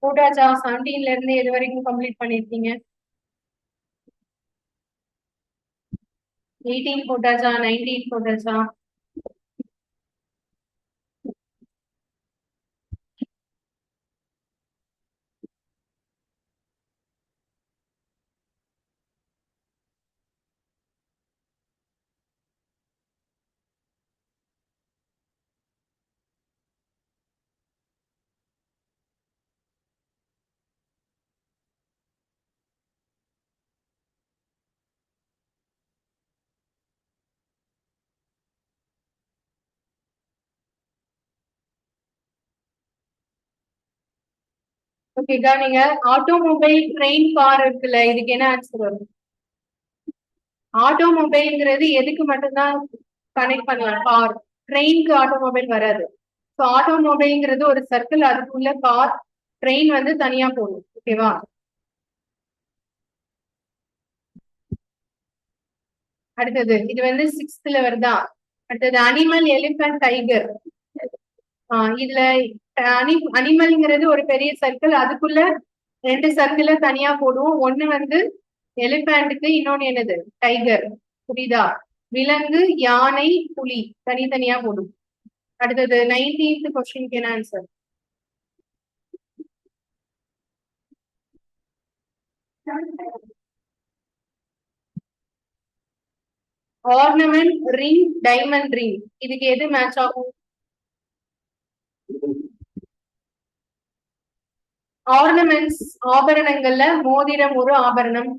S1: போட்டாச்சா? 17ல இருந்து எது வரைக்கும் கம்ப்ளீட் பண்ணிருக்கீங்க? 18 போட்டாச்சா? 19 போட்டாச்சா? ஓகேக்கா, நீங்க ஆட்டோமொபைல், ட்ரெயின், கார் இருக்குல்ல, இதுக்கு என்ன ஆன்சர் வரும்? ஆட்டோமொபைல்ங்கிறது எதுக்கு மட்டும்தான் கனெக்ட் பண்ணலாம்? கார். ட்ரெயினுக்கு ஆட்டோமொபைல் வராது. ஸோ ஆட்டோமொபைல்ங்கிறது ஒரு சர்க்கிள், அதுக்குள்ள கார், ட்ரெயின் வந்து தனியா போகும். ஓகேவா? அடுத்தது இது வந்து 6th வருதா? அடுத்தது அனிமல், எலிபென்ட், டைகர். இதுல அனிமல்ங்கிறது ஒரு பெரிய சர்க்கிள், அதுக்குள்ள 2 சர்க்கிள தனியா போடுவோம். ஒண்ணு வந்து எலிபென்ட்க்கு, இன்னொன்னு என்னது? டைகர். புரியுதா? விலங்கு, யானை, புலி தனித்தனியா போடும். அடுத்தது 19th கொஸ்டினுக்கு என்ன answer? Ornament, ring, diamond ring. இதுக்கு எது மேட்ச் ஆகும்? ஆர்னமெண்ட்ஸ் ஆபரணங்கள்ல மோதிரம் ஒரு ஆபரணம்.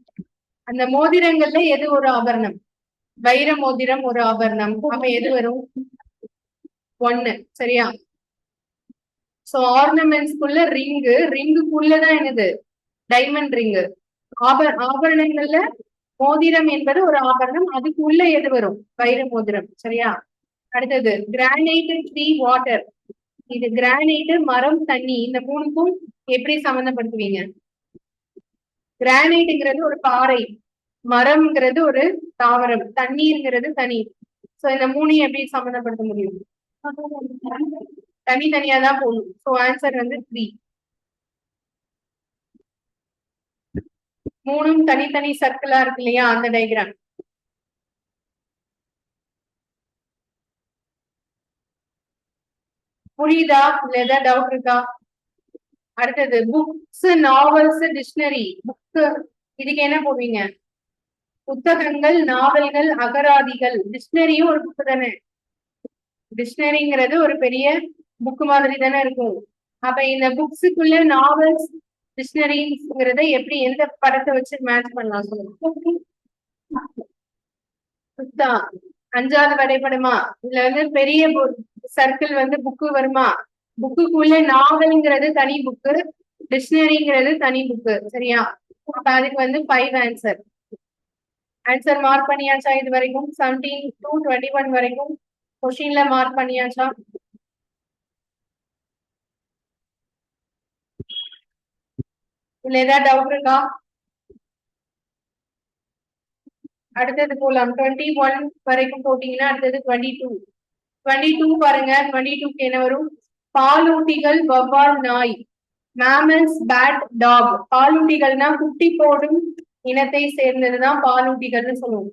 S1: அந்த மோதிரங்கள்ல எது ஒரு ஆபரணம்? வைர மோதிரம் ஒரு ஆபரணம். அப்ப எது வரும்? 1 சரியா. சோ ஆர்னமெண்ட்ஸ்குள்ள ரிங்குக்குள்ளதான் என்னது டைமண்ட் ரிங்கு. ஆபரணங்கள்ல மோதிரம் என்பது ஒரு ஆபரணம், அதுக்குள்ள எது வரும் வைர மோதிரம் சரியா. அடுத்தது கிரானைட் ட்ரீ வாட்டர். இது கிரானைட் மரம் தண்ணி இந்த மூணுக்கும் எப்படி சம்பந்தப்படுத்துவீங்க? கிரானைட்ங்கிறது ஒரு பாறை, மரம்ங்கிறது ஒரு தாவரம், தண்ணீர்ங்கிறது தனி. சோ இந்த மூணையும் எப்படி சம்பந்தப்படுத்த முடியும்? தனித்தனியா தான் போகணும். சோ ஆன்சர் வந்து 3. மூணும் தனித்தனி சர்க்கிளா இருக்கு இல்லையா அந்த டயக்ராம். புரியுதா? இல்ல ஏதாவது டவுட் இருக்கா? அடுத்தது புக்ஸ், நாவல்ஸ், டிக்ஷனரி. புக் இதுக்கு என்ன போவீங்க? புத்தகங்கள், நாவல்கள், அகராதிகள். டிக்ஷனரியும் ஒரு புக் தானே. டிக்ஷனரிங்கிறது ஒரு பெரிய புக் மாதிரி தானே இருக்கும். அப்ப இந்த புக்ஸுக்குள்ள நாவல்ஸ், டிக்ஷனரிங்கிறத எப்படி எந்த படத்தை வச்சு மேட்ச் பண்ணலாம் சொல்லுங்க. புத்தா 5வது வரைபடமா? இதுல வந்து பெரிய சர்க்கிள் வந்து புக்கு வருமா? புக்குக்குள்ள நாவல்ங்கிறது தனி புக்கு, டிக்ஷனரிங்கிறது தனி புக்கு சரியா. அப்ப அதுக்கு வந்து 5 ஆன்சர். ஆன்சர் மார்க் பண்ணியாச்சா? இது வரைக்கும் 17 to 21 வரைக்கும் கொஸ்டின்ல மார்க் பண்ணியாச்சா? இல்ல ஏதாவது டவுட் இருக்கா? அடுத்தது போலாம். 21 வரைக்கும் போட்டீங்கன்னா அடுத்தது 22 பாருங்க. 22க்கு என்ன வரும்? பாலூட்டிகள், வவ்வால், நாய். Mammals, bad, talk. பாலூட்டிகள்னா குட்டி போடும் இனத்தை சேர்ந்ததுதான் பாலூட்டிகள்னு சொல்லுவோம்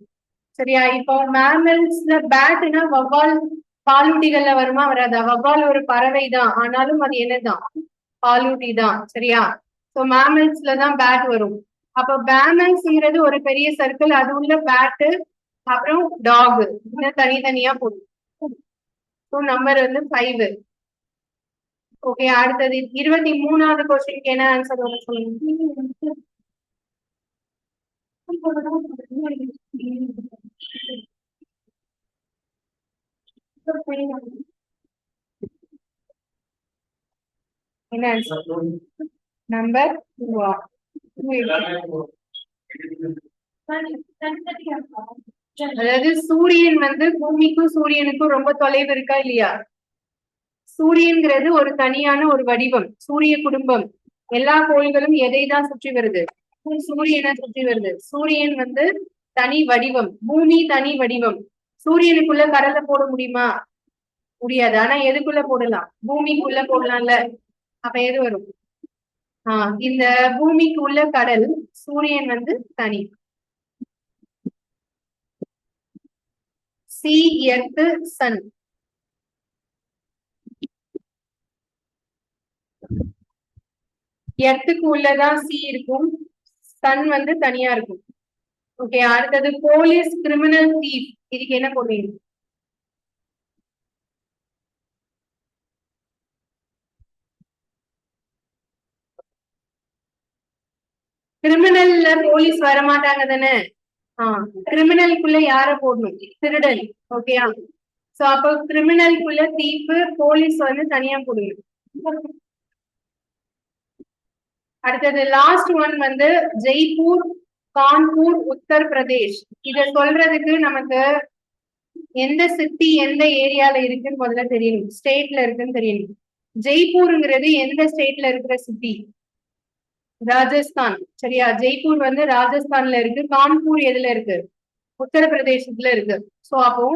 S1: சரியா. இப்போ மேமல்ஸ்ல பேட்னா வவ்வால் பாலூட்டிகள்ல வருமா வராதா? வவ்வால் ஒரு பறவை தான், ஆனாலும் அது என்னதான் பாலூட்டி தான் சரியா. சோ மேமல்ஸ்ல தான் பேட் வரும். அப்ப மேமல்ஸ்ங்கிறது ஒரு பெரிய சர்க்கிள், அது உள்ள பேட்டு அப்புறம் டாக் தனித்தனியா போடும். ஸோ நம்பர் வந்து 5. ஓகே அடுத்தது 23வது கொஸ்டினுக்கு என்ன ஆன்சர் வரும் சொல்லுங்க. என்ன ஆன்சர்? நம்பர் 2. அதாவது சூரியன் வந்து பூமிக்கும் சூரியனுக்கும் ரொம்ப தொலைவு இருக்கா இல்லையா? சூரியன்கிறது ஒரு தனியான ஒரு வடிவம், சூரிய குடும்பம். எல்லா கோள்களும் எதை தான் சுற்றி வருது? சூரியனை சுற்றி வருது. சூரியன் வந்து தனி வடிவம், பூமி தனி வடிவம். சூரியனுக்குள்ள கடலை போட முடியுமா? முடியாது. ஆனா எதுக்குள்ள போடலாம்? பூமிக்குள்ள போடலாம்ல. அப்ப எது வரும்? இந்த பூமிக்கு உள்ள கடல், சூரியன் வந்து தனி. C, earth, Sun. எர்த்துக்கு உள்ளதான் சி இருக்கும், சன் வந்து தனியா இருக்கும். ஓகே அடுத்தது போலீஸ், கிரிமினல், தீப். இதுக்கு என்ன போடுவீங்க? கிரிமினல்ல போலீஸ் வரமாட்டாங்க தானே. கிரிமினலுக்குள்ள யார போடணும்? திருடன். ஓகேயா. சோ அப்போ கிரிமினலுக்குள்ள தீப்பு, போலீஸ் வந்து தனியா போடுங்க. அடுத்தது லாஸ்ட் ஒன் வந்து ஜெய்ப்பூர், கான்பூர், உத்தரப்பிரதேஷ். இத சொல்றதுக்கு நமக்கு எந்த சிட்டி எந்த ஏரியால இருக்குன்னு முதல்ல தெரியணும், ஸ்டேட்ல இருக்குன்னு தெரியணும். ஜெய்ப்பூருங்கிறது எந்த ஸ்டேட்ல இருக்கிற சிட்டி? ராஜஸ்தான் சரியா. ஜெய்ப்பூர் வந்து ராஜஸ்தான்ல இருக்கு. கான்பூர் எதுல இருக்கு? உத்தரப்பிரதேசத்துல இருக்கு. சோ அப்போ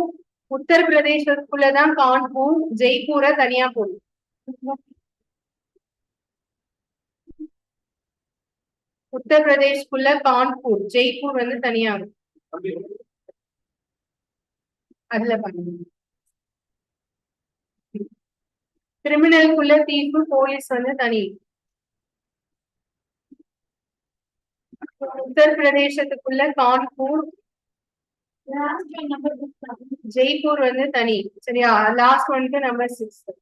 S1: உத்தரப்பிரதேசத்துக்குள்ளதான் கான்பூர், ஜெய்ப்பூரை தனியா போடும். உத்தரப்பிரதேஷ்குள்ள கான்பூர், ஜெய்ப்பூர் வந்து தனியா இருக்கும். அதுல பண்ணுங்க. கிரிமினலுக்குள்ள தீர்ப்பு, போலீஸ் வந்து தனி. உத்தரப்பிரதேசத்துக்குள்ள கான்பூர், ஜெய்ப்பூர் வந்து தனி சரியா. லாஸ்ட் ஒன்க்கு நம்பர் 6.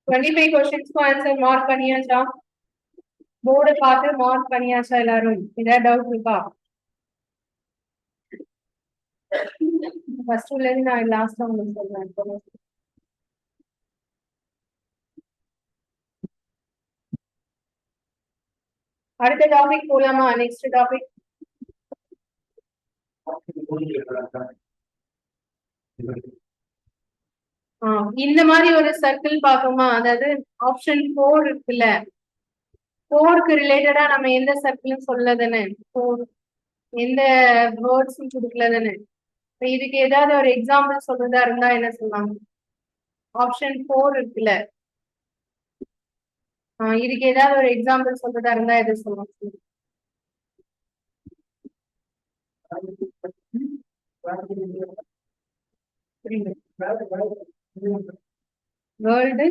S1: 25 क्वेश्चंस आंसर मार्क பண்ணியாச்சா போர்டு பார்த்து மார்க் பண்ணியாச்சா எல்லாரும் ஏதாவது டவுட் இருக்கா ஃபர்ஸ்ட் உள்ள இருந்து நான் லாஸ்டா உங்களுக்கு சொல்றேன் அடுத்த டாபிக் போலாமா நெக்ஸ்ட் டாபிக் இந்த மாதிரி ஒரு சர்க்கிள் பார்ப்போமா அதாவது ஆப்ஷன் 4 இருக்குல்ல 4க்கு ரிலேட்டடா நம்ம எந்த சர்க்கிளும் சொல்லதானே 4 எந்த வேர்ட்ஸும் கொடுக்கலதானே இதுக்கு ஏதாவது ஒரு எக்ஸாம்பிள் சொல்றதா இருந்தா என்ன சொல்லலாம் ஆப்ஷன் 4 இருக்குல்ல இதுக்கு ஏதாவது ஒரு எக்ஸாம்பிள் சொல்றதா இருந்தா எது சொல்லலாம் வேர்ல்டு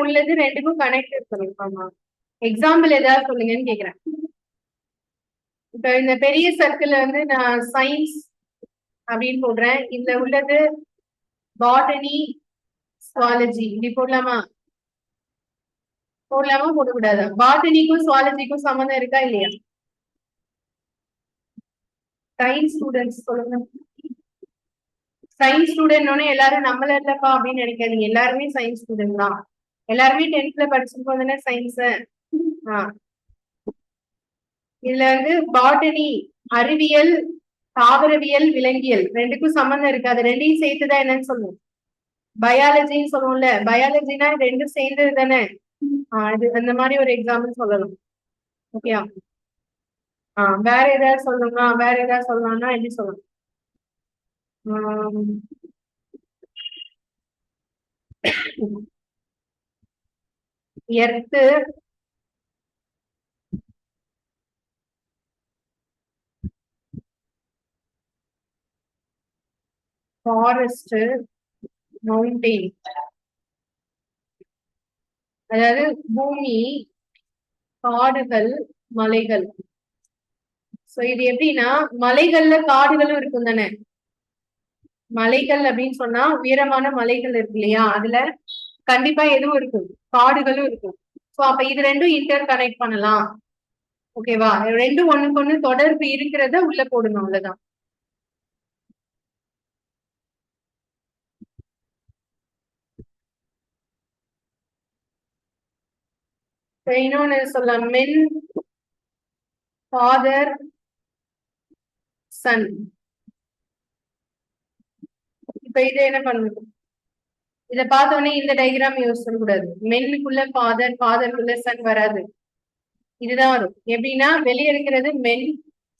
S1: உள்ளது ரெண்டுக்கும் கனெக்ட் சொல்லிருக்காமா எக்ஸாம்பிள் ஏதாவது சொல்லுங்கன்னு கேக்குறேன் இப்ப இந்த பெரிய சர்க்கிள் வந்து நான் சயின்ஸ் அப்படின்னு போடுறேன் இதுல உள்ளது பாட்டனி சுவாலஜி இப்படி போடலாமா போடக்கூடாதா பாட்டனிக்கும் சுவாலஜிக்கும் சம்மந்தம் இருக்கா இல்லையா சயின்ஸ் ஸ்டூடெண்ட்ஸ் சொல்லுங்க சயின்ஸ் ஸ்டூடெண்ட் எல்லாரும் நம்மள இல்லப்பா அப்படின்னு நினைக்காதீங்க எல்லாருமே சயின்ஸ் ஸ்டூடெண்ட் தான் எல்லாருமே 10th படிச்சிருக்கோம் தானே சயின்ஸ் இதுல வந்து பாட்டனி அறிவியல் தாவரவியல் விலங்கியல் ரெண்டுக்கும் சம்பந்தம் இருக்கு அது ரெண்டையும் சேர்த்துதான் என்னன்னு சொல்லுவோம் பயாலஜின்னு சொல்லுவோம்ல பயாலஜினா ரெண்டும் சேர்ந்தது தானே இது அந்த மாதிரி ஒரு எக்ஸாம்பிள் சொல்லலாம் ஓகே வேற ஏதாவது சொல்லணும்னா வேற ஏதாவது சொல்லலாம்னா எப்படி சொல்லணும் எர்த்து ஃபாரஸ்ட் மவுண்டெயின் அதாவது பூமி காடுகள் மலைகள் சோ இது எப்படின்னா மலைகள்ல காடுகளும் இருக்கும் தானே மலைகள் அப்படின்னு சொன்னா உயரமான மலைகள் இருக்கு இல்லையா அதுல கண்டிப்பா எதுவும் இருக்கும் காடுகளும் இருக்கும் சோ அப்ப இது ரெண்டும் இன்டர் கனெக்ட் பண்ணலாம் ஓகேவா ரெண்டும் ஒண்ணுக்கு ஒண்ணு தொடர்பு இருக்கிறத உள்ள போடணும் அவ்வளவுதான் இன்னொன்னு சொல்லலாம் மென் ஃபாதர் சன் இப்ப இதை என்ன பண்ணணும் இதை பார்த்தோன்னே இந்த டைகிராம் யூஸ் பண்ணக்கூடாது மென்னுக்குள்ள ஃபாதர் ஃபாதருக்குள்ள சன் வராது இதுதான் வரும் எப்படின்னா வெளியே இருக்கிறது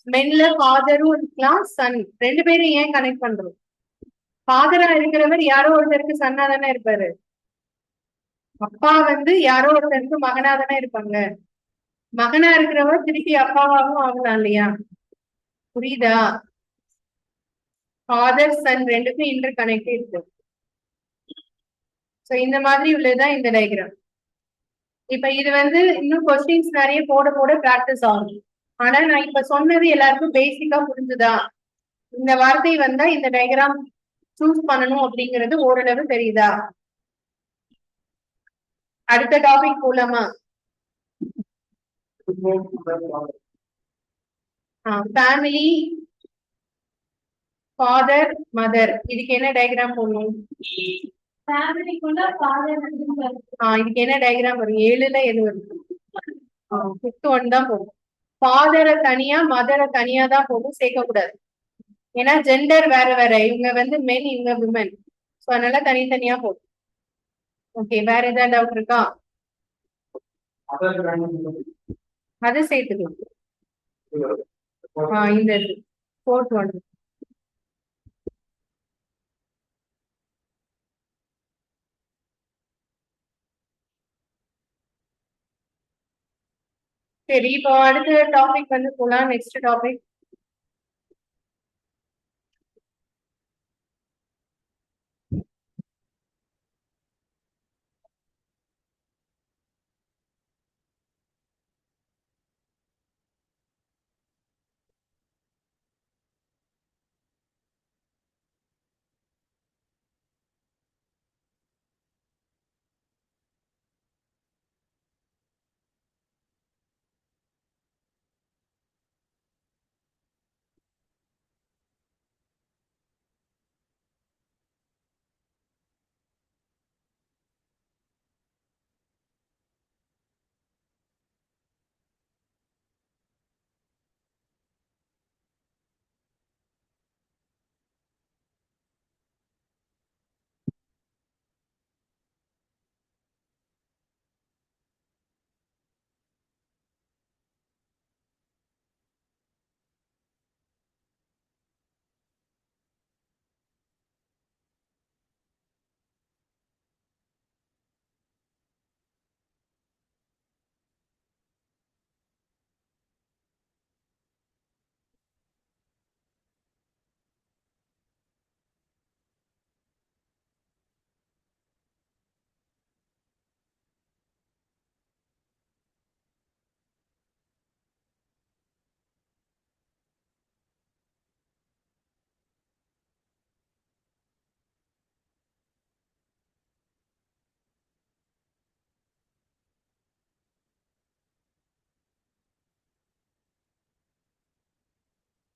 S1: மென்ல ஃபாதரும் இருக்கலாம் சன் ரெண்டு பேரும் ஏன் கனெக்ட் பண்றோம் ஃபாதரா இருக்கிறவர் யாரோ ஒருத்தருக்கு சன்னா தானே இருப்பாரு அப்பா வந்து யாரோ ஒருத்தருக்கு மகனா தானே இருப்பாங்க மகனா இருக்கிறவர் திருப்பி அப்பாவாகவும் ஆகலாம் இல்லையா புரியுதா ஃபாதர் சன் ரெண்டுக்கும் இன்டர் கனெக்ட் இருக்கு சோ இந்த மாதிரி உள்ளதுதான் இந்த டயக்ராம் இப்ப இது வந்து இன்னும் கொஸ்டின்ஸ் நிறைய போட போட பிராக்டிஸ் ஆகும் ஆனா நான் இப்ப சொன்னது எல்லாருக்கும் பேசிக்கா புரிஞ்சுதா இந்த வார்த்தை வந்தா இந்த டயக்ராம் சூஸ் பண்ணணும் அப்படிங்கிறது ஓரளவு தெரியுதா அடுத்த டாபிக் போலாமா ஃபேமிலி ஃபாதர் மதர் இதுக்கு என்ன டயக்ராம் போடணும் இதுக்கு என்ன டயக்ராம் வரும் 7ல எது வரும் 5th 1 தான் போகும் ஃபாதரை தனியா மதரை தனியா தான் போகும் சேர்க்க கூடாது ஏன்னா ஜெண்டர் வேற வேற இவங்க வந்து மென் இவங்க விமன் சோ அதனால தனித்தனியா போகும் ஓகே வேற ஏதாவது டவுட் இருக்கா அதை சேர்த்துக்கலாம் இந்த 4th 1 சரி இப்போ அடுத்த டாபிக் வந்து போலாம் நெக்ஸ்ட் டாபிக்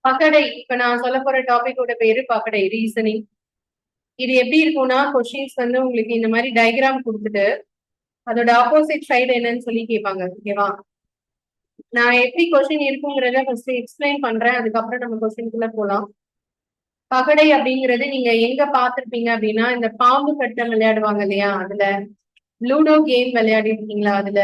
S1: பகடை, இப்ப நான் சொல்ல போற டாபிக்கோட பேரு பகடை, ரீசனிங். இது எப்படி இருக்கும்னா கொஸ்டின்ஸ் வந்து உங்களுக்கு இந்த மாதிரி டயக்ராம் கொடுத்துட்டு அதோட ஆப்போசிட் சைடு என்னன்னு சொல்லி கேட்பாங்க. ஓகேவா? நான் எப்படி கொஸ்டின் இருக்குங்கிறத ஃபர்ஸ்ட் எக்ஸ்பிளைன் பண்றேன், அதுக்கப்புறம் நம்ம கொஸ்டின்குள்ள போலாம். பகடை அப்படிங்கிறது நீங்க எங்க பாத்திருப்பீங்க அப்படின்னா, இந்த பாம்பு கட்டம் விளையாடுவாங்க இல்லையா, அதுல லூடோ கேம் விளையாடி இருக்கீங்களா அதுல.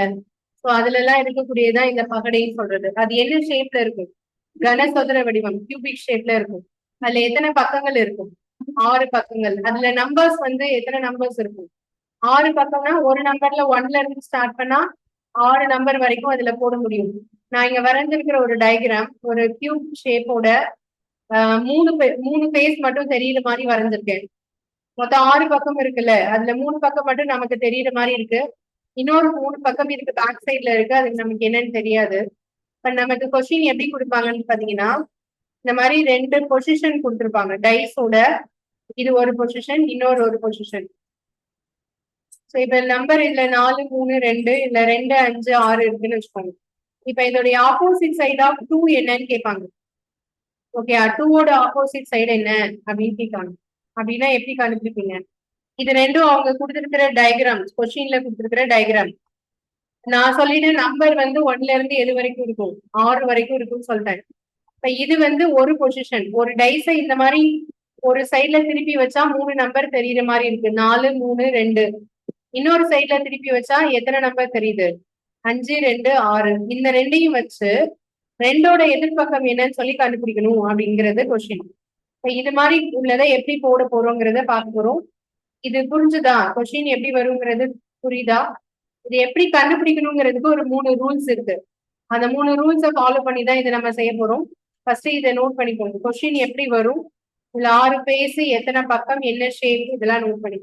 S1: ஸோ அதுல எல்லாம் இருக்கக்கூடியதான் இந்த பகடைன்னு சொல்றது. அது என்ன ஷேப்ல இருக்கும்? கனசதுர வடிவம், கியூபிக் ஷேப்ல இருக்கும். அதுல எத்தனை பக்கங்கள் இருக்கும்? 6 பக்கங்கள். அதுல நம்பர்ஸ் வந்து எத்தனை நம்பர்ஸ் இருக்கும்? 6 பக்கம்னா ஒரு நம்பர்ல 1ல இருந்து ஸ்டார்ட் பண்ணா 6 நம்பர் வரைக்கும் அதுல போட முடியும். நான் இங்க வரைஞ்சிருக்கிற ஒரு டயக்ராம் ஒரு கியூப் ஷேப்போட மூணு பேஸ் மட்டும் தெரியுற மாதிரி வரைஞ்சிருக்கேன். மொத்தம் 6 பக்கம் இருக்குல்ல, அதுல 3 பக்கம் மட்டும் நமக்கு தெரியுற மாதிரி இருக்கு. இன்னொரு 3 பக்கம் இதுக்கு பேக் சைட்ல இருக்கு, அது நமக்கு என்னன்னு தெரியாது. இப்ப நமக்கு கொஸ்டின் எப்படி கொடுப்பாங்கன்னு பாத்தீங்கன்னா, இந்த மாதிரி 2 பொசிஷன் கொடுத்துருப்பாங்க டைஸோட. இது ஒரு பொசிஷன், இன்னொரு ஒரு பொசிஷன். ஸோ இப்ப நம்பர் இதுல 4 3 2 இல்ல 2 5 6 இருக்குன்னு வச்சுக்கோங்க. இப்ப இதோடைய ஆப்போசிட் சைட் ஆஃப் 2 என்னன்னு கேட்பாங்க. ஓகே, 2வோட ஆப்போசிட் சைடு என்ன அப்படின்னு கேட்காங்க. அப்படின்னா எப்படி கண்டுபிடிப்பீங்க? இது ரெண்டும் அவங்க கொடுத்திருக்கிற டயக்ராம், கொஸ்டின்ல கொடுத்திருக்கிற டயக்ராம். நான் சொல்லிட்டேன் நம்பர் வந்து 1ல இருந்து எது வரைக்கும் இருக்கும்? 6 வரைக்கும் இருக்கும்னு சொல்லிட்டேன். இப்ப இது வந்து ஒரு பொசிஷன். ஒரு டைஸை இந்த மாதிரி ஒரு சைட்ல திருப்பி வச்சா 3 நம்பர் தெரியுற மாதிரி இருக்கு, 4 3 2. இன்னொரு சைட்ல திருப்பி வச்சா எத்தனை நம்பர் தெரியுது? 5 2 6. இந்த ரெண்டையும் வச்சு ரெண்டோட எதிர்பக்கம் என்னன்னு சொல்லி கண்டுபிடிக்கணும் அப்படிங்கிறது கொஸ்டின். இது மாதிரி உள்ளதை எப்படி போட போறோங்கிறத பார்க்க போறோம். இது புரிஞ்சுதா? கொஸ்டின் எப்படி வருங்கிறது புரியுதா? இது எப்படி கண்டுபிடிக்கணுங்கிறதுக்கு ஒரு 3 ரூல்ஸ் இருக்கு. அந்த 3 ரூல்ஸை ஃபாலோ பண்ணி தான் இதை நம்ம செய்ய போறோம். ஃபர்ஸ்ட் இதை நோட் பண்ணிக்கோங்க. கொஸ்டின் எப்படி வரும், இதுல 6 பேஸ், எத்தனை பக்கம், என்ன ஷேப், இதெல்லாம் நோட் பண்ணி.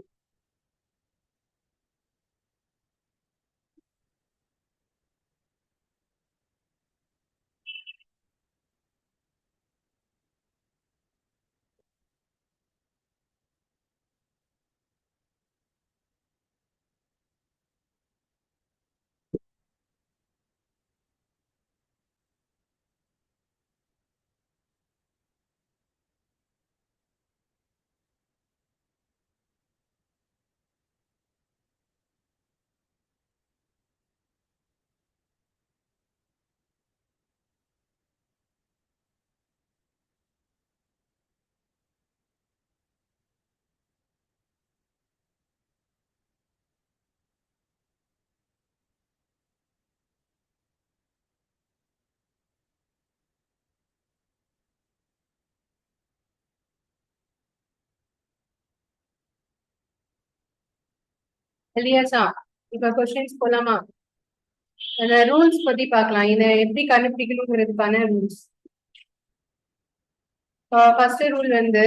S1: இல்லையாச்சா? இப்ப கொஸ்டின்ஸ் போலாமா? அந்த ரூல்ஸ் பத்தி பார்க்கலாம், இதை எப்படி கண்டுபிடிக்கணுங்கிறதுக்கான ரூல்ஸ். ஃபர்ஸ்ட் ரூல் வந்து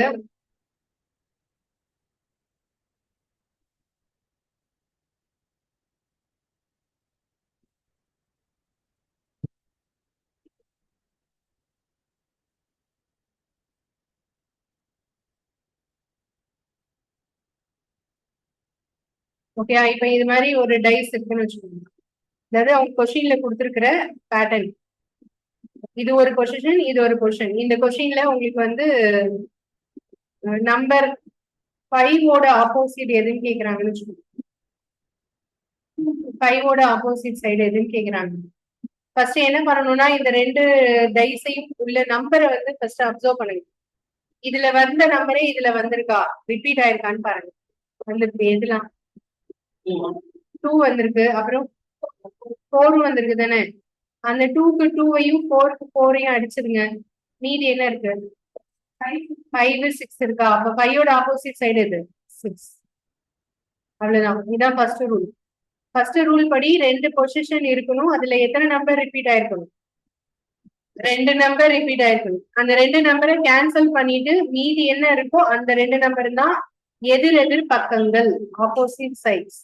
S1: ஓகே, இப்ப இது மாதிரி ஒரு டைஸ் இருக்குன்னு வச்சுக்கோங்க. அதாவது அவங்க கொஸ்டின்ல கொடுத்துருக்கிற பேட்டர்ன். இது ஒரு பொசிஷன், இது ஒரு பொசிஷன். இந்த கொஸ்டின்ல உங்களுக்கு வந்து நம்பர் 5ஓட ஆப்போசிட் எதுன்னு கேக்குறாங்கன்னு வச்சுக்கோங்க. 5ஓட ஆப்போசிட் சைடு எதுன்னு கேக்குறாங்க. ஃபர்ஸ்ட் என்ன பண்ணணும்னா, இந்த 2 டைஸையும் உள்ள நம்பரை வந்து ஃபர்ஸ்ட் அப்சர்வ் பண்ணுங்க. இதுல வந்த நம்பரே இதுல வந்திருக்கா, ரிப்பீட் ஆயிருக்கான்னு பாருங்க. வந்திருக்கு எதுலாம்? 2 வந்திருக்கு, அப்புறம் 4 வந்திருக்கு தானே. அந்த 2க்கு 2வையும் 4க்கு 4ஐயும் அடிச்சிருங்க. மீதி என்ன இருக்கு? 5 6 இருக்கா? அப்ப 5ஓட ஆப்போசிட் சைடு எது? 6. அவ்வளவுதான். இதான் ஃபர்ஸ்ட் ரூல். ஃபர்ஸ்ட் ரூல் படி 2 பொசிஷன் இருக்கணும், அதுல எத்தனை நம்பர் ரிப்பீட் ஆயிருக்கணும்? 2 நம்பர் ரிப்பீட் ஆயிருக்கணும். அந்த 2 நம்பரை கேன்சல் பண்ணிட்டு மீதி என்ன இருக்கோ அந்த 2 நம்பர் தான் எதிர் எதிர் பக்கங்கள், ஆப்போசிட் சைட்ஸ்.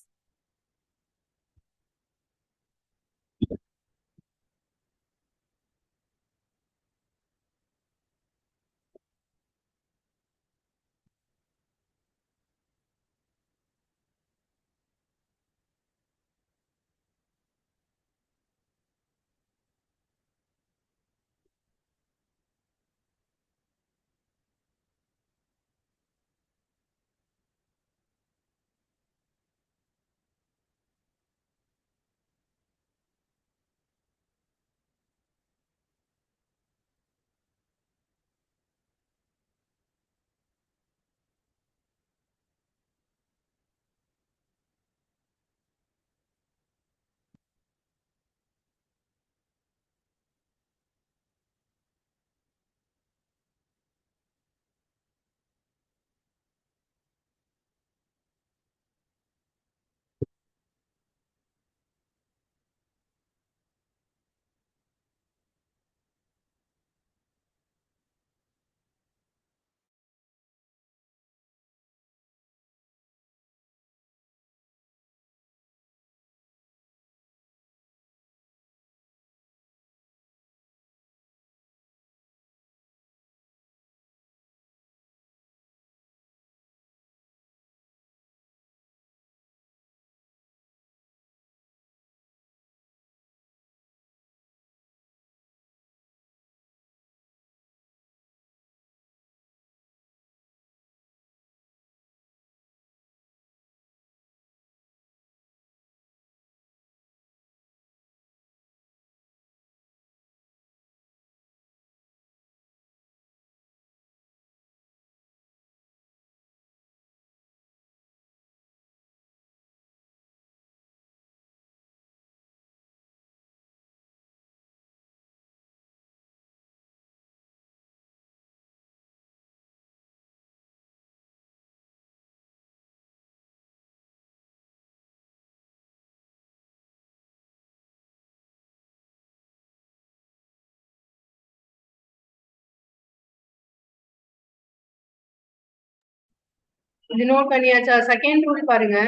S1: இது நோட் பண்ணியாச்சா? செகண்ட் ரூல் பாருங்க.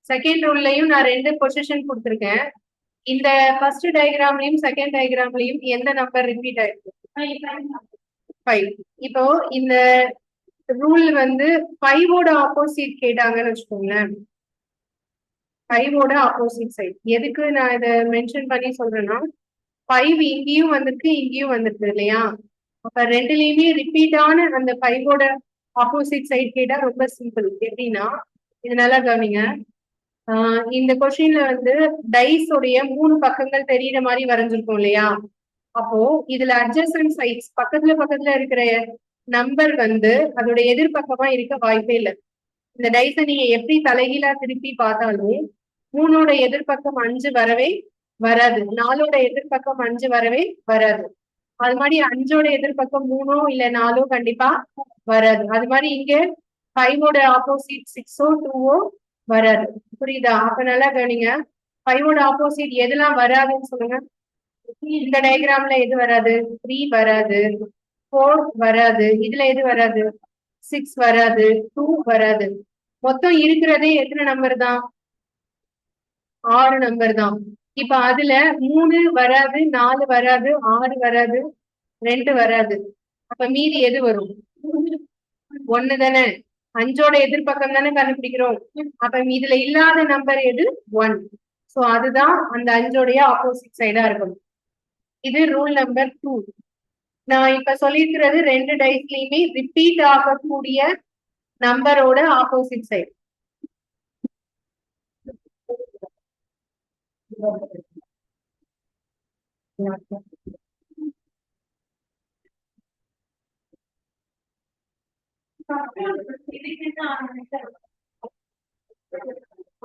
S1: செகண்ட் ரூல்லையும் நான் 2 பொசிஷன் கொடுத்துருக்கேன். இந்த ஃபர்ஸ்ட் டயக்ராம்லயும் செகண்ட் டயக்ராம்லயும் எந்த நம்பர் ரிப்பீட் ஆயிருக்கு? 5. இப்போ இந்த ரூல் வந்து 5ஓட ஆப்போசிட் கேட்டாங்கன்னு வச்சுக்கோங்களேன். 5ஓட ஆப்போசிட் சைட். எதுக்கு நான் இதை மென்ஷன் பண்ணி சொல்றேன்னா 5 இங்கேயும் வந்திருக்கு இங்கேயும் வந்திருக்கு இல்லையா? அப்ப ரெண்டுலயுமே ரிப்பீட்டான அந்த 5ஓட ஆப்போசிட் சைட் கேட்டா ரொம்ப சிம்பிள். எப்படின்னா இது நல்லா கவனிங்க. இந்த கொஸ்டின்ல வந்து டைஸ் உடைய 3 பக்கங்கள் தெரியுற மாதிரி வரைஞ்சிருக்கும் இல்லையா? அப்போ இதுல அட்ஜசன்ட் சைட்ஸ் பக்கத்துல இருக்கிற நம்பர் வந்து அதோட எதிர்பக்கமா இருக்க வாய்ப்பே இல்லை. இந்த டைஸை நீங்க எப்படி தலைகீழா திருப்பி பார்த்தாலும் 3ஓட எதிர்பக்கம் 5 வரவே வராது. 4ஓட எதிர்பக்கம் 5 வரவே வராது. அது மாதிரி 5ஓட எதிர்பக்கம் 3ஓ இல்ல 4ஓ கண்டிப்பா வராது. அது மாதிரி இங்க 5ஓட ஆப்போசிட் 6ஓ 2ஓ வராது. புரியுதா? அப்ப நல்லா கவனிங்க. 5ஓட ஆப்போசிட் எதெல்லாம் வராதுன்னு சொல்லுங்க. இந்த டயக்ராம்ல எது வராது? 3 வராது, 4 வராது, இதுல எது வராது? 6 வராது, 2 வராது. மொத்தம் இருக்கிறதே எத்தனை நம்பர் தான்? 6 நம்பர் தான். இப்ப அதுல 3 வராது, 4 வராது, 6 வராது, 2 வராது. அப்ப மீதி எது வரும்? 1 தானே. 5ஓட எதிர்பக்கம் தானே கண்டுபிடிக்கிறோம். அப்ப இதுல இல்லாத நம்பர் எது? 1. சோ அதுதான் அந்த 5ஓடைய ஆப்போசிட் சைடா இருக்கும். இது ரூல் நம்பர் 2. நான் இப்ப சொல்லியிருக்கிறது 2 டைஸ்லயுமே ரிப்பீட் ஆகக்கூடிய நம்பரோட opposite side.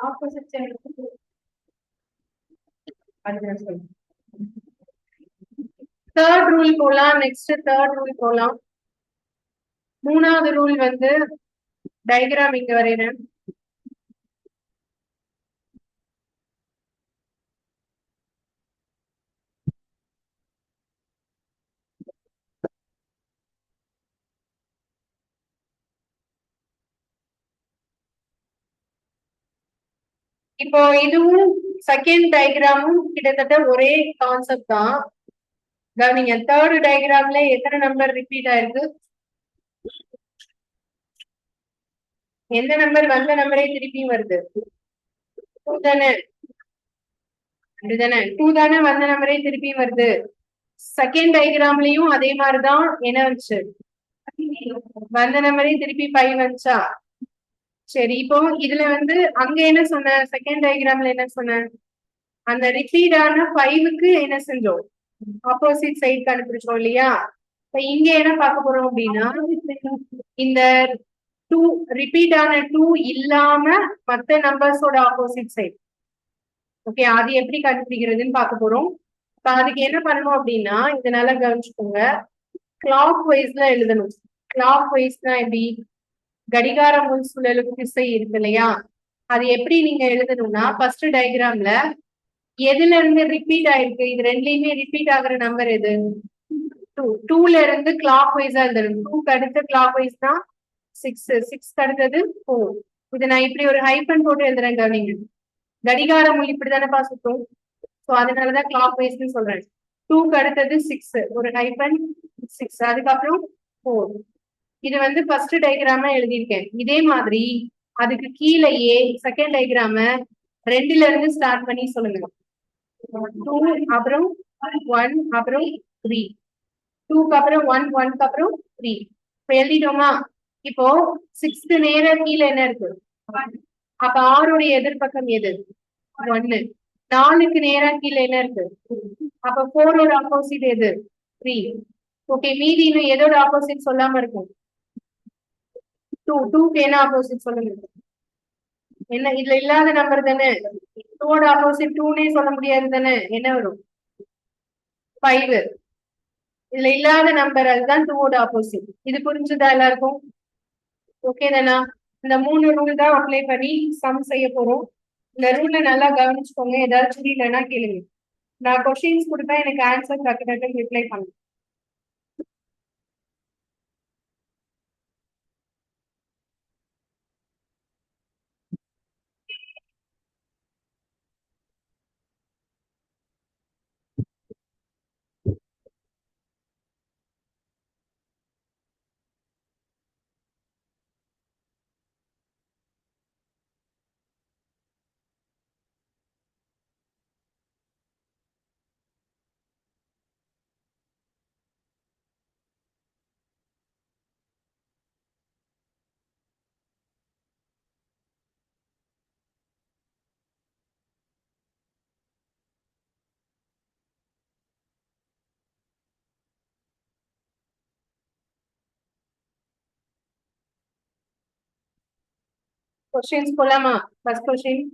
S1: Opposite side third rule போலாம். நெக்ஸ்ட் தேர்ட் ரூல் போலாம். 3வது ரூல் வந்து டயக்ராம் இங்க வரையறேன். இப்போ இதுவும் செகண்ட் டயக்ராமும் கிட்டத்தட்ட ஒரே கான்செப்ட் தான். கவனிங்க, தேர்ட் டயக்ராம்ல எத்தனை நம்பர் ரிப்பீட் ஆயிருக்கு? எந்த நம்பர் வந்த நம்பரே திருப்பி வருது? 2 தானே. 2 தானே. 2 தானே வந்த நம்பரே திருப்பி வருது. செகண்ட் டயக்ராம்லயும் அதே மாதிரிதான். என்ன வந்துச்சு? வந்த நம்பரே திருப்பி 5 வந்துச்சா? சரி, இப்போ இதுல வந்து அங்க என்ன சொன்ன? செகண்ட் டயக்ராம்ல என்ன சொன்ன? அந்த ரிப்பீட் ஆன 5க்கு என்ன செஞ்சோம்? ஆப்போசிட் சைடு கண்டுபிடிச்சோம் இல்லையா? இப்ப இங்க என்ன பார்க்க போறோம் அப்படின்னா இந்த 2 ரிப்பீட் ஆன 2 இல்லாம மத்த நம்பர்ஸோட ஆப்போசிட் சைடு. ஓகே, அது எப்படி கண்டுபிடிக்கிறதுன்னு பார்க்க போறோம். இப்ப அதுக்கு என்ன பண்ணணும் அப்படின்னா இதனால கவனிச்சுக்கோங்க. கிளாக் வைஸ்ல எழுதணும். கிளாக் வைஸ்னா எப்படி? கடிகார முள் சுழலும் திசை இருக்கு இல்லையா? அது எப்படி நீங்க எழுதணும்னா ஃபர்ஸ்ட் டயக்ராம்ல எதுல இருந்து ரிப்பீட் ஆயிருக்கு? இது ரெண்டுலயுமே ரிப்பீட் ஆகுற நம்பர் எது? 2. 2ல இருந்து கிளாக் வைஸா எழுதணும். 2க்கு அடுத்த கிளாக் வைஸ்னா 6, 6க்கு அடுத்தது 4. இதை நான் இப்படி ஒரு ஹைபன் போட்டு எழுதுறேன். கவனிங்க, கடிகார முள் இப்படிதானப்பா சுத்தும். சோ அதனாலதான் கிளாக் வைஸ்ன்னு சொல்றேன். 2க்கு அடுத்தது 6, ஒரு ஹைபன் 6, அதுக்கப்புறம் 4. இது வந்து ஃபர்ஸ்ட் டயக்ராமா எழுதியிருக்கேன். இதே மாதிரி அதுக்கு கீழேயே செகண்ட் டயக்ராம 2ல இருந்து ஸ்டார்ட் பண்ணி சொல்லுங்க. 2 அப்புறம் 1 அப்புறம் 3, 2க்கு அப்புறம் 1, 1க்கு அப்புறம் 3. இப்ப எழுதிட்டோமா? இப்போ 6க்கு நேரா கீழே என்ன இருக்கு? அப்ப 6உடைய எதிர்பக்கம் எது? 1. 4க்கு நேரா கீழே என்ன இருக்கு? அப்ப 4ஓட ஆப்போசிட் எது? 3. ஓகே, மீதி இன்னும் எதோட ஆப்போசிட் சொல்லாம இருக்கும்? 2. 2க்கு என்ன ஆப்போசிட் சொல்லுங்க. என்ன இதுல இல்லாத நம்பர் தானே. 2ஓட ஆப்போசிட் 2னே சொல்ல முடியாது தானே. என்ன வரும்? 5. இதுல இல்லாத நம்பர், அதுதான் 2ஓட ஆப்போசிட். இது புரிஞ்சுதா எல்லாருக்கும்? ஓகே தானா? இந்த 3 ரூல் தான் அப்ளை பண்ணி சம் செய்ய போறோம். இந்த ரூல்ல நல்லா கவனிச்சுக்கோங்க. ஏதாவது புரியலன்னா கேளுங்க. நான் கொஸ்டின்ஸ் கொடுத்தா எனக்கு ஆன்சர் டக்கு டக்குன்னு ரிப்ளை பண்ணுங்க. கொஸ்டின்ஸ் போலாமா? First question.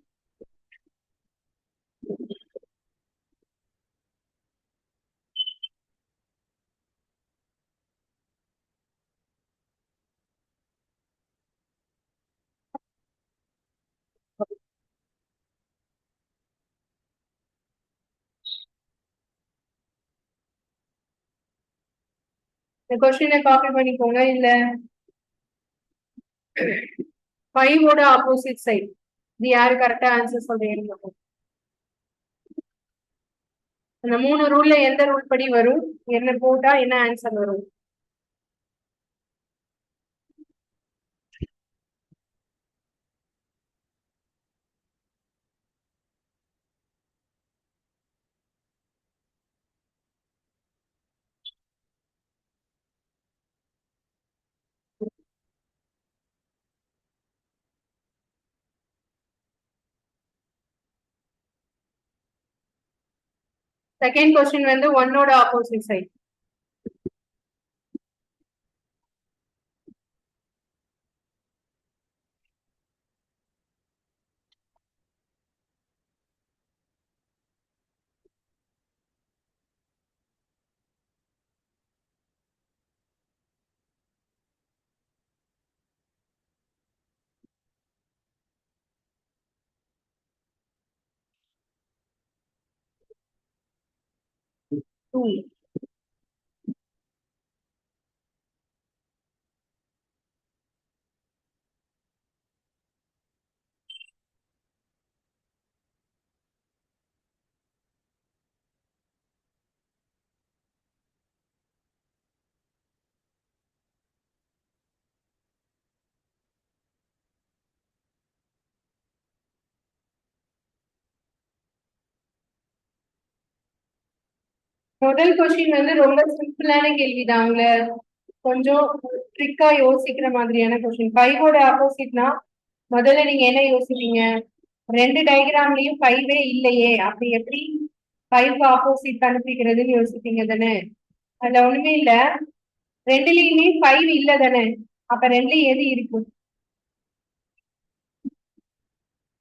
S1: இந்த கொஸ்டினை காப்பி பண்ணிக்கோங்க. இல்ல 5 ஓட ஆப்போசிட் சைட் இது யாரு கரெக்டா ஆன்சர் சொல்றீங்க? அந்த 3 ரூல்ல எந்த ரூல் படி வரும்? என்ன போட்டா என்ன ஆன்சர் வரும்? செகண்ட் கொஸ்டின் வந்து 1 ஓட ஆப்போசிட் சைட். முதல் கொஸ்டின் வந்து ரொம்ப சிம்பிளான கேள்விதாங்க. கொஞ்சம் ட்ரிக்கா யோசிக்கிற மாதிரியான கொஸ்டின். 5 ஓட ஆப்போசிட்னா முதல்ல நீங்க என்ன யோசிப்பீங்க? ரெண்டு டயக்ராம்லயும் 5 இல்லையே, அப்படி எப்படி 5 ஆப்போசிட் கண்டுபிடிக்கிறதுன்னு யோசிப்பீங்க தானே? அதுல ஒண்ணுமே இல்ல, ரெண்டுலயுமே 5 இல்ல தானே? அப்ப ரெண்டுலயும் எது இருக்கும்?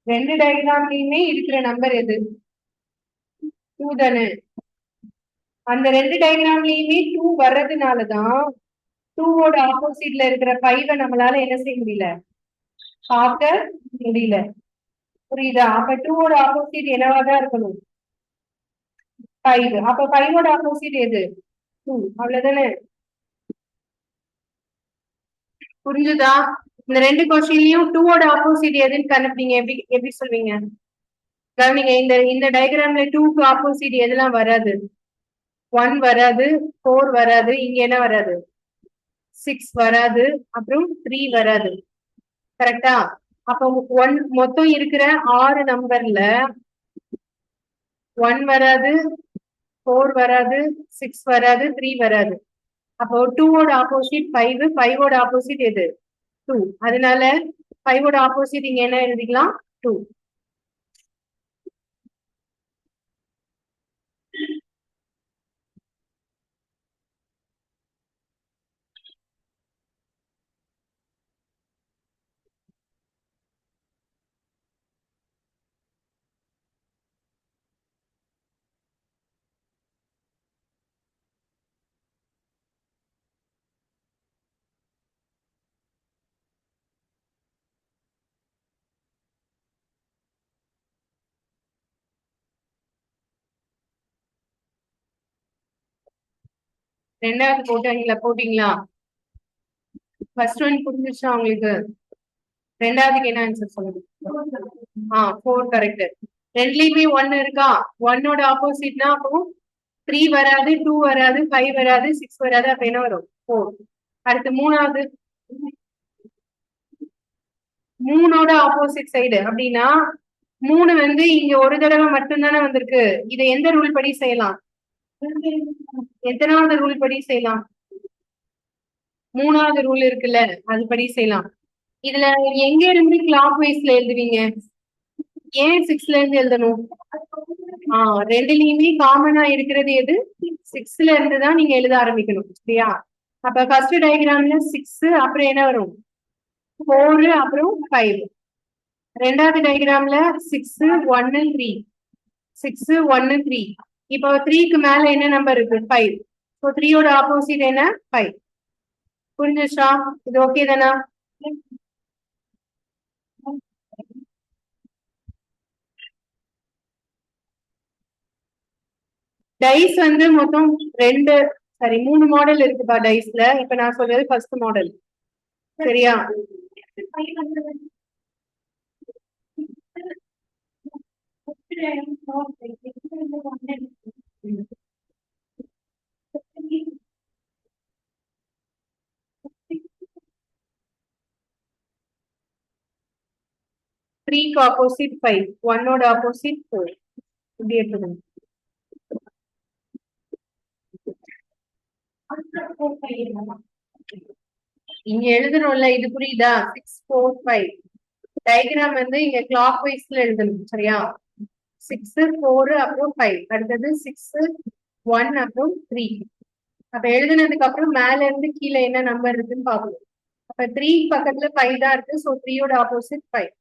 S1: ரெண்டு டயக்ராம்லயுமே இருக்கிற நம்பர் எது? 2 தானே? அந்த ரெண்டு டயக்ராம்லயுமே 2 வர்றதுனாலதான் 2 ஓட ஆப்போசிட்ல இருக்கிற 5 நம்மளால என்ன செய்ய முடியல, பார்க்க முடியல. புரியுதா? அப்ப 2 ஓட ஆப்போசிட் என்னவாதான் இருக்கணும்? 5. அப்ப 5 ஓட ஆப்போசிட் எது? 2. அவ்வளவுதானே? புரிஞ்சுதா? இந்த ரெண்டு கொஸ்டின்லயும் 2 ஓட ஆப்போசிட் எதுன்னு கண்டுபிடிங்க. எப்படி எப்படி சொல்வீங்க? கவனிங்க, இந்த இந்த டயக்ராம்ல 2க்கு ஆப்போசிட் எதெல்லாம் வராது? 1 வராது, 4 வராது, இங்க என்ன வராது? 6 வராது, அப்புறம் 3 வராது. கரெக்டா? அப்ப 1 மொத்தம் இருக்கிற 6 நம்பர்ல 1 வராது, 4 வராது, 6 வராது, 3 வராது. அப்போ 2 ஓட ஆப்போசிட் 5, 5 ஓட ஆப்போசிட் எது? 2. அதனால 5 ஓட ஆப்போசிட் இங்க என்ன எழுதிக்கலாம்? 2. ரெண்டாவது போட்டீங்களா? ஃபர்ஸ்ட் ஒன் புரிஞ்சிச்சா உங்களுக்கு? ரெண்டாவதுக்கு என்ன ஆன்சர் சொல்லுங்க? 4 கரெக்ட். ரெண்டுலயுமே 1 இருக்கா? 1 ஓட ஆப்போசிட்னா அப்போ 3 வராது, 2 வராது, 5 வராது, 6 வராது. அப்ப என்ன வரும்? 4. அடுத்து மூணாவது, 3ஓட ஆப்போசிட் சைடு அப்படின்னா 3 வந்து இங்க ஒரு தடவை மட்டும்தானே வந்திருக்கு. இதை எந்த ரூல் படி செய்யலாம்? எத்தனாவது ரூல் படி செய்யலாம்? 3வது ரூல் இருக்குல்ல, அது படி செய்யலாம். இதுல எங்க இருந்து கிளாக் வைஸ்ல எழுதுவீங்க? ஏன் 6ல இருந்து எழுதணும்? ரெண்டுலயுமே காமனா இருக்கிறது எது? 6ல இருந்து தான் நீங்க எழுத ஆரம்பிக்கணும். சரியா? அப்ப ஃபர்ஸ்ட் டயக்ராம்ல 6, அப்புறம் என்ன வரும்? 4, அப்புறம் 5. ரெண்டாவது டயக்ராம்ல 6 1 3 6 1 3. இப்போ 3க்கு மேல என்ன நம்பர் இருக்கு 5. ஸோ 3யோட ஆப்போசிட் என்ன 5. புரிஞ்சுச்சா? இது ஓகே தானா? டைஸ் வந்து மொத்தம் 3 மாடல் இருக்குப்பா டைஸ்ல. இப்ப நான் சொல்றது ஃபர்ஸ்ட் மாடல். சரியா? த்ரீக்கு ஆப்போசிட் 5, 1ஓட ஆப்போசிட் 4. இப்படி எடுத்துக்கணும். இங்க எழுதணும்ல, இது புரியுதா? 6 4 5. டயக்ராம் வந்து இங்க கிளாக் வைஸ்ல எழுதணும். சரியா? 6 4 அப்புறம் 5, அடுத்தது 6 1 அப்புறம் 3. அப்ப எழுதுனதுக்கு அப்புறம் மேல இருந்து கீழே என்ன நம்பர் இருக்குன்னு பாக்கணும். அப்ப 3 பக்கத்துல 5 தான் இருக்கு. சோ 3யோட ஆப்போசிட் 5.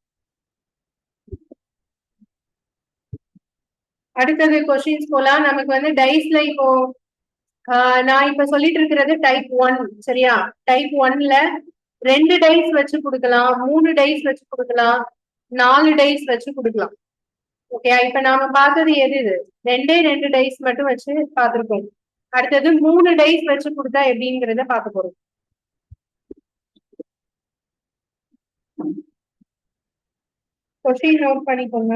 S1: அடுத்தது கொஸ்டின்ஸ் போலாம். நமக்கு வந்து டைஸ்ல இப்போ நான் இப்ப சொல்லிட்டு இருக்கிறது டைப் 1. சரியா? டைப் 1ல 2 டைஸ் வச்சு கொடுக்கலாம், 3 டைஸ் வச்சு கொடுக்கலாம், 4 டைஸ் வச்சு கொடுக்கலாம். ஓகே, இப்ப நாம பார்த்தது எது? இது 2 டைஸ் மட்டும் வச்சு பார்த்திருக்கோம். அடுத்தது 3 டைஸ் வச்சு கொடுத்தா எப்படிங்கிறத பார்க்க போறோம். கொஸ்டின் நோட் பண்ணிக்கோங்க.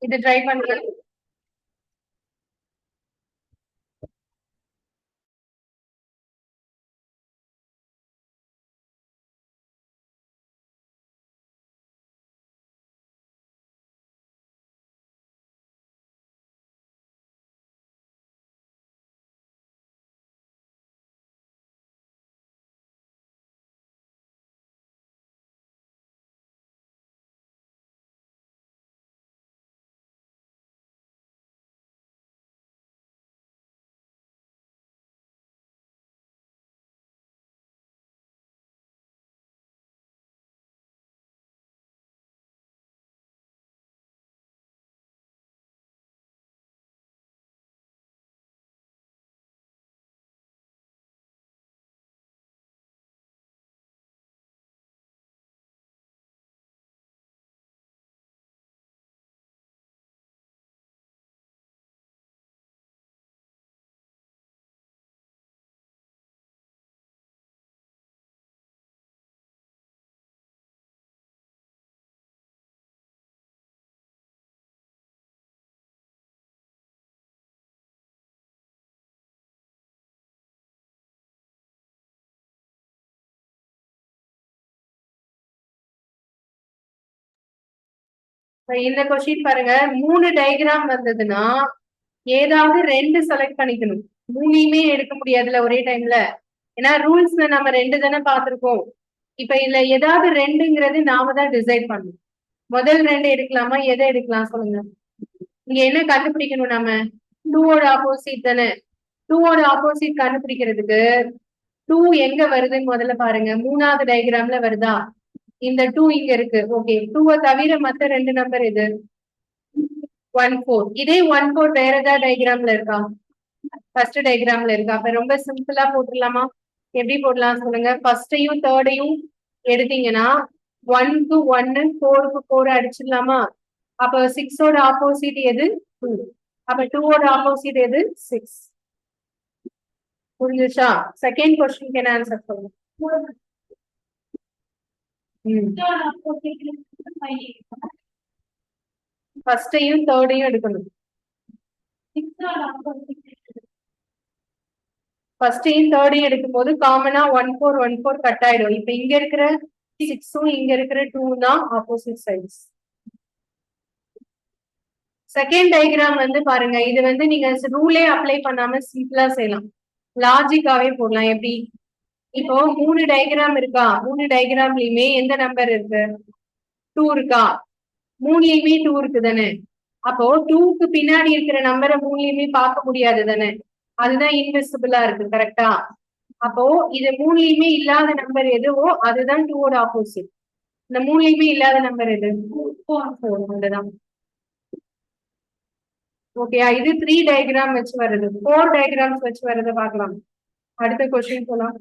S1: இது ட்ரை பண்ணுங்க. இந்த கொஸ்டின் பாருங்க, 3 டயக்ராம் வந்ததுன்னா ஏதாவது 2 செலக்ட் பண்ணிக்கணும். 3யுமே எடுக்க முடியாதுல ஒரே டைம்ல. ஏன்னா ரூல்ஸ்ல நம்ம 2 தானே பார்த்திருக்கோம். இப்ப இதுல ஏதாவது 2ங்கிறது நாம தான் டிசைட் பண்ணணும். முதல் 2 எடுக்கலாமா, எதை எடுக்கலாம் சொல்லுங்க. இங்க என்ன கண்டுபிடிக்கணும் நம்ம? 2ஓட ஆப்போசிட் தானே. டூவோட ஆப்போசிட் கண்டுபிடிக்கிறதுக்கு டூ எங்க வருதுன்னு முதல்ல பாருங்க. மூணாவது டயக்ராம்ல வருதா? இந்த டூ இங்க இருக்கு. ஓகே, டூவை தவிர மத்த ரெண்டு நம்பர் இது 1 4. இதே 1 4 வேற ஏதாவது டயக்ராம்ல இருக்கா? ஃபர்ஸ்ட் டயக்ராம்ல இருக்கா? அப்ப ரொம்ப சிம்பிளா போட்டுடலாமா? எப்படி போடலாம் சொல்லுங்க. ஃபர்ஸ்டையும் தேர்டையும் எடுத்தீங்கன்னா 1க்கு 1 4க்கு 4 அடிச்சிடலாமா? அப்ப 6ஓட ஆப்போசிட் எது? 2. அப்ப 2ஓட ஆப்போசிட் எது? 6. புரிஞ்சுச்சா? செகண்ட் கொஸ்டினுக்கு என்ன ஆன்சர் சொல்லுங்க. ஃபர்ஸ்டையும் தேர்டையும் எடுக்கணும். ஃபர்ஸ்டையும் தேர்டையும் எடுக்கும் போது காமனா 1 4 1 4 கட் ஆயிடும். இப்ப இங்க இருக்கிற 6ம் இங்க இருக்கிற 2 தான் ஆப்போசிட் சைட்ஸ். செகண்ட் டயக்ராம் வந்து பாருங்க. இது வந்து நீங்க ரூலே அப்ளை பண்ணாம சிம்பிளா செய்யலாம். லாஜிக்காவே போடலாம். எப்படி? இப்போ 3 டயக்ராம் இருக்கா? 3 டயக்ராம்லயுமே எந்த நம்பர் இருக்கு? 2 இருக்கா? 3லயுமே 2 இருக்கு தானே? அப்போ 2க்கு பின்னாடி இருக்கிற நம்பரை 3லயுமே பார்க்க முடியாது தானே? அதுதான் இன்விசிபிளா இருக்கு. கரெக்டா? அப்போ இது 3லயுமே இல்லாத நம்பர் எதுவோ அதுதான் 2ஓட ஆப்போசிட். இந்த 3லயுமே இல்லாத நம்பர் எது? 4 தான். ஓகேயா? இது 3 டயக்ராம் வச்சு வருது. 4 டயக்ராம்ஸ் வச்சு வரத பார்க்கலாம். அடுத்த கொஸ்டின் போலாம்.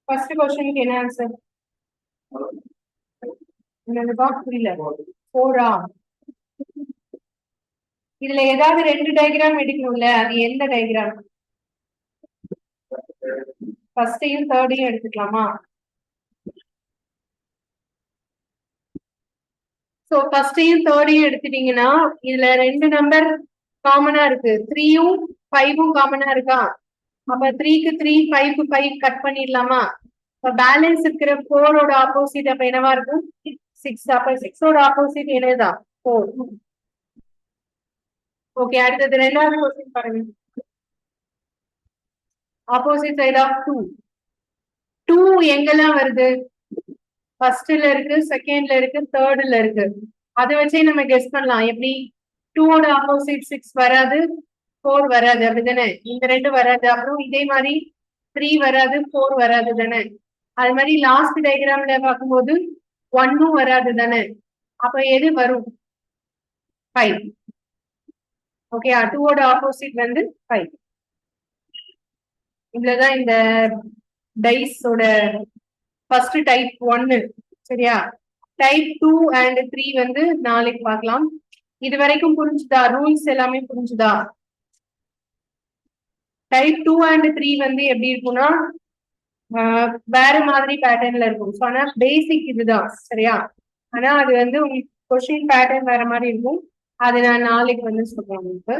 S1: ஃபர்ஸ்ட் கொஸ்டினுக்கு என்ன ஆன்சர்? என்னதுப்பா? புரியல. 4ஆ? இதுல ஏதாவது ரெண்டு டயக்ராம் எடுக்கணும்ல, அது எந்த டயக்ராம்? ஃபர்ஸ்டையும் தேர்டையும் எடுத்துக்கலாமா? சோ ஃபர்ஸ்டையும் தேர்டையும் எடுத்துட்டீங்கன்னா இதுல ரெண்டு நம்பர் காமனா இருக்கு. 3யும் 5ம் காமனா இருக்கா? அப்ப 3க்கு 3 5க்கு 5 கட் பண்ணிடலாமா? பேலன்ஸ் இருக்கிற 4ஓட ஆப்போசிட் அப்ப என்னவா இருக்கும் 6. அப்ப 6ஓட ஆப்போசிட் என்னதான் 4. ஓகே, அடுத்தது ரெண்டாவது கொஸ்டின் பாருங்க. Opposite side of 2. 2 எங்கெல்லாம் வருது? ஃபர்ஸ்ட்ல இருக்கு, செகண்ட்ல இருக்கு, தேர்ட்ல இருக்கு. அதை வச்சே நம்ம கெஸ் பண்ணலாம். எப்படி? 2ஓட ஆப்போசிட் 6 வராது, 4 வராது, அப்படிதானே? இந்த ரெண்டு வராது. அப்புறம் இதே மாதிரி 3 வராது, 4 வராது தானே? அது மாதிரி லாஸ்ட் டயக்ராம்ல பார்க்கும்போது 1ம் வராது தானே? அப்ப எது வரும்? 5. ஓகே, 2ஓட ஆப்போசிட் வந்து 5. இதுலதான் இந்த டைஸோட ஃபர்ஸ்ட் டைப் 1. சரியா? டைப் 2 அண்ட் 3 வந்து நாளைக்கு பார்க்கலாம். இது வரைக்கும் புரிஞ்சுதா? ரூல்ஸ் எல்லாமே புரிஞ்சுதா? டைப் 2 அண்ட் 3 வந்து எப்படி இருக்கும்னா வேற மாதிரி பேட்டர்ன்ல இருக்கும். ஆனா பேசிக் இதுதான். சரியா? ஆனா அது வந்து உங்களுக்கு கொஸ்டின் பேட்டர்ன் வேற மாதிரி இருக்கும். அது நான் நாளைக்கு வந்து சொல்றேன் உங்களுக்கு.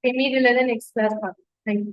S1: மீதியில தான் நெக்ஸ்ட் கிளாஸ் பார்க்கலாம். தேங்க்யூ.